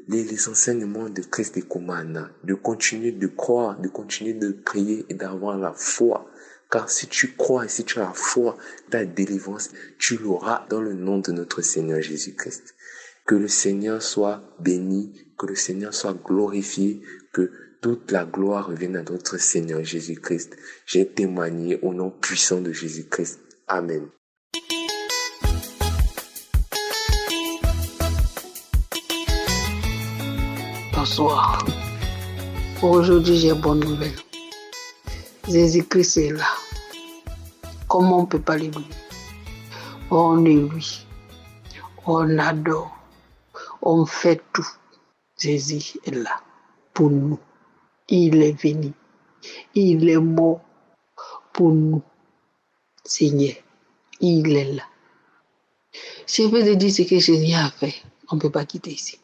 [SPEAKER 4] les enseignements de Christ et Komana, de continuer de croire, de continuer de prier et d'avoir la foi. Car si tu crois et si tu as la foi, ta délivrance, tu l'auras dans le nom de notre Seigneur Jésus-Christ. Que le Seigneur soit béni, que le Seigneur soit glorifié, que toute la gloire revienne à notre Seigneur Jésus-Christ. J'ai témoigné au nom puissant de Jésus-Christ. Amen.
[SPEAKER 5] Bonsoir. Aujourd'hui, j'ai bonne nouvelle. Jésus-Christ est là. Comment on ne peut pas l'oublier? On est lui. On adore. On fait tout. Jésus est là pour nous. Il est venu. Il est mort pour nous. Seigneur, il est là. Je veux te dire ce que Jésus a fait. On ne peut pas quitter ici.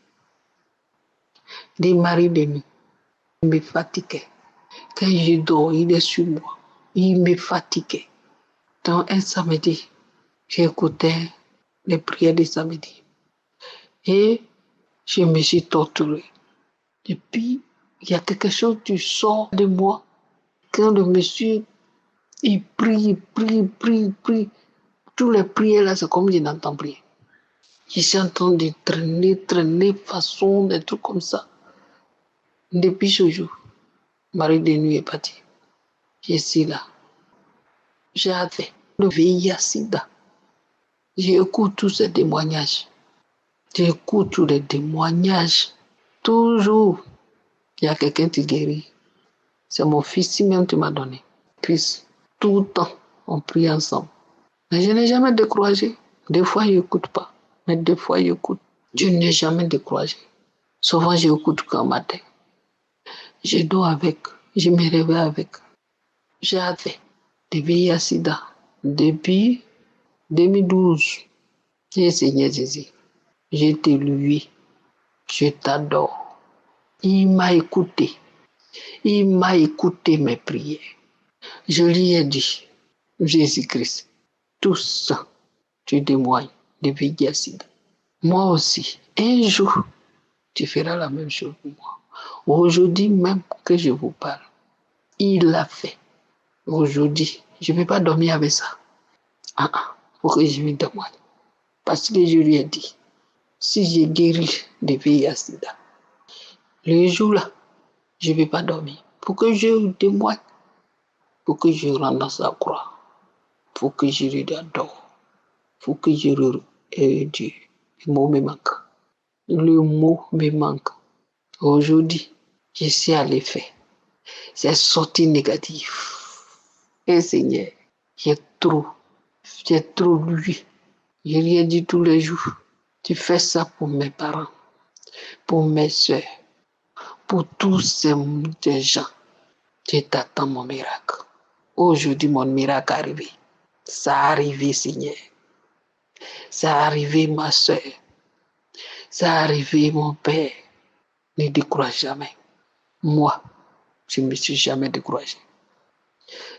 [SPEAKER 5] Des maris de nuit. Il me fatiguait. Quand je dors, il est sur moi. Il me fatiguait. Donc un samedi, j'écoutais les prières du samedi. Et je me suis torturée. Et puis, il y a quelque chose qui sort de moi. Quand le monsieur, il prie. Tous les prières là, c'est comme je n'entends plus. Je suis en train de traîner, façon, des trucs comme ça. Depuis ce jour, mari de nuit est parti. Je suis là. J'avais le VIH-Sida. J'écoute tous ces témoignages. J'écoute tous les témoignages. Toujours, il y a quelqu'un qui guérit. C'est mon fils même qui m'a donné. Puis, tout le temps, on prie ensemble. Mais je n'ai jamais découragé. Des fois, je n'écoute pas. Mais des fois, j'écoute. Je n'ai jamais découragé. Souvent, j'écoute quand matin. Je dors avec. Je me réveille avec. J'avais des VIH-Sida depuis 2012. J'ai Seigneur Jésus. Je t'ai loué. Je t'adore. Il m'a écouté. Il m'a écouté mes prières. Je lui ai dit, Jésus-Christ, tout ça, tu témoignes de VIH-Sida. Moi aussi, un jour, tu feras la même chose pour moi. Aujourd'hui même que je vous parle, il l'a fait. Aujourd'hui, je ne vais pas dormir avec ça. Pour que je lui témoigne. Parce que je lui ai dit, si j'ai guéri de VIH-Sida, le jour-là, je ne vais pas dormir. Pour que je lui témoigne, pour que je rentre dans sa croix, pour que je lui adore, pour que je lui Dieu. Le mot me manque. Le mot me manque. Aujourd'hui, je suis à l'effet. C'est sorti négatif. Et Seigneur, j'ai trop lu. Je lui ai dit tous les jours, tu fais ça pour mes parents, pour mes soeurs, pour tous ces gens. Je t'attends mon miracle. Aujourd'hui, mon miracle est arrivé. Ça a arrivé, Seigneur. Ça a arrivé, ma soeur. Ça a arrivé, mon père. Ne décourage jamais. Moi, je ne me suis jamais découragé.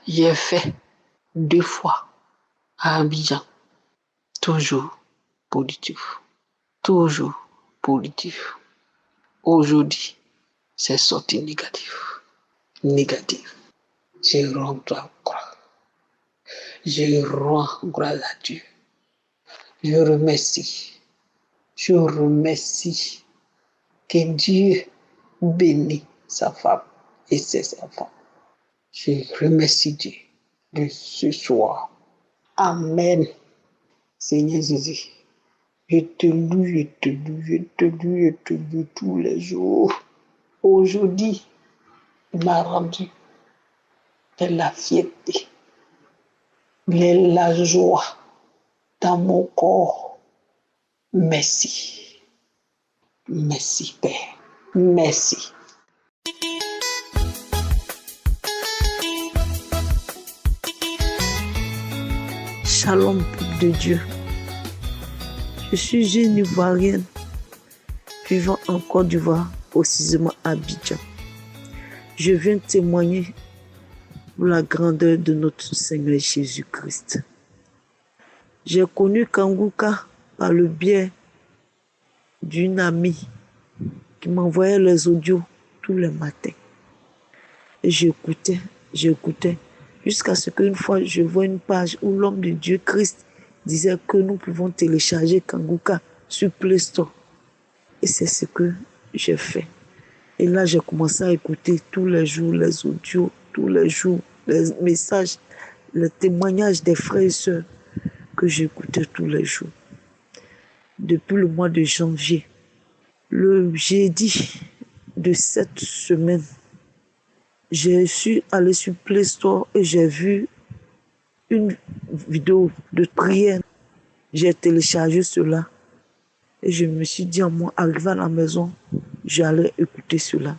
[SPEAKER 5] J'ai fait 2 fois à Abidjan. Toujours positif. Toujours positif. Aujourd'hui, c'est sorti négatif. Négatif. Je rends gloire. Je rends gloire à Dieu. Je remercie. Je remercie que Dieu bénisse sa femme et ses enfants. Je remercie Dieu de ce soir. Amen. Seigneur Jésus, je te loue, je te loue, je te loue, je te loue tous les jours. Aujourd'hui, il m'a rendu de la fierté, de la joie dans mon corps. Merci. Merci, Père. Merci.
[SPEAKER 6] Shalom, peuple de Dieu. Je suis une Ivoirienne vivant en Côte d'Ivoire, précisément à Abidjan. Je viens témoigner pour la grandeur de notre Seigneur Jésus-Christ. J'ai connu Kanguka par le biais d'une amie qui m'envoyait les audios tous les matins. Et j'écoutais, jusqu'à ce qu'une fois je vois une page où l'homme de Dieu, Christ, disait que nous pouvons télécharger Kanguka sur Play Store. Et c'est ce que j'ai fait. Et là, j'ai commencé à écouter tous les jours les audios, tous les jours les messages, les témoignages des frères et sœurs que j'écoutais tous les jours. Depuis le mois de janvier, le jeudi de cette semaine, je suis allé sur Play Store et j'ai vu une vidéo de prière. J'ai téléchargé cela et je me suis dit en moi, arrivé à la maison, j'allais écouter cela.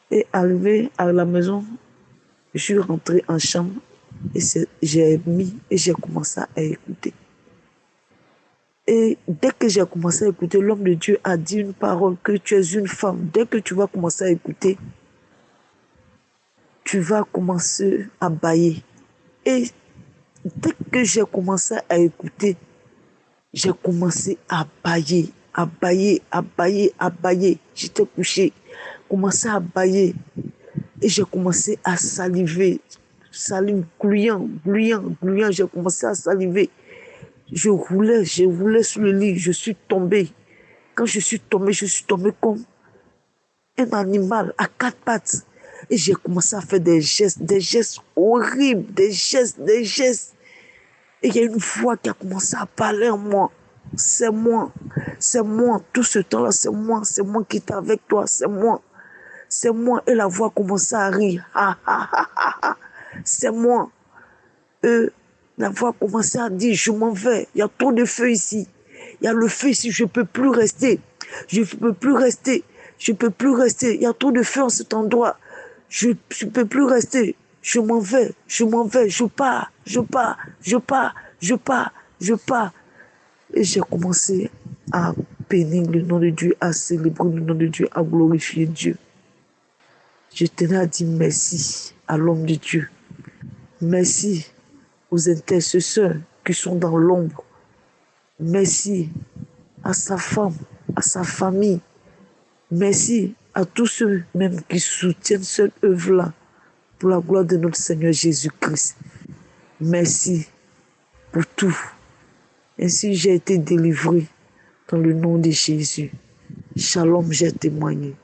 [SPEAKER 6] Et arrivé à la maison, je suis rentré en chambre et j'ai mis et j'ai commencé à écouter. Et dès que j'ai commencé à écouter, l'homme de Dieu a dit une parole, que tu es une femme. Dès que tu vas commencer à écouter, tu vas commencer à bâiller. Et dès que j'ai commencé à écouter, j'ai commencé à bâiller, à bâiller, à bâiller, à bâiller. J'étais couché, commencé à bâiller. Et j'ai commencé à saliver. Salive, glouillant, j'ai commencé à saliver. Je roulais sur le lit, je suis tombée. Quand je suis tombée comme un animal à 4 pattes. Et j'ai commencé à faire des gestes horribles, des gestes. Et il y a une voix qui a commencé à parler en moi. C'est moi, tout ce temps-là, c'est moi qui étais avec toi, c'est moi. Et la voix a commencé à rire. C'est moi. La voix a commencé à dire, je m'en vais, il y a trop de feu ici. Il y a le feu ici, je ne peux plus rester. Il y a trop de feu en cet endroit. Je ne peux plus rester. Je m'en vais, je pars. Et j'ai commencé à bénir le nom de Dieu, à célébrer le nom de Dieu, à glorifier Dieu. Je tenais à dire merci à l'homme de Dieu. Merci aux intercesseurs qui sont dans l'ombre. Merci à sa femme, à sa famille. Merci à tous ceux même qui soutiennent cette œuvre-là pour la gloire de notre Seigneur Jésus-Christ. Merci pour tout. Ainsi j'ai été délivré dans le nom de Jésus. Shalom, j'ai témoigné.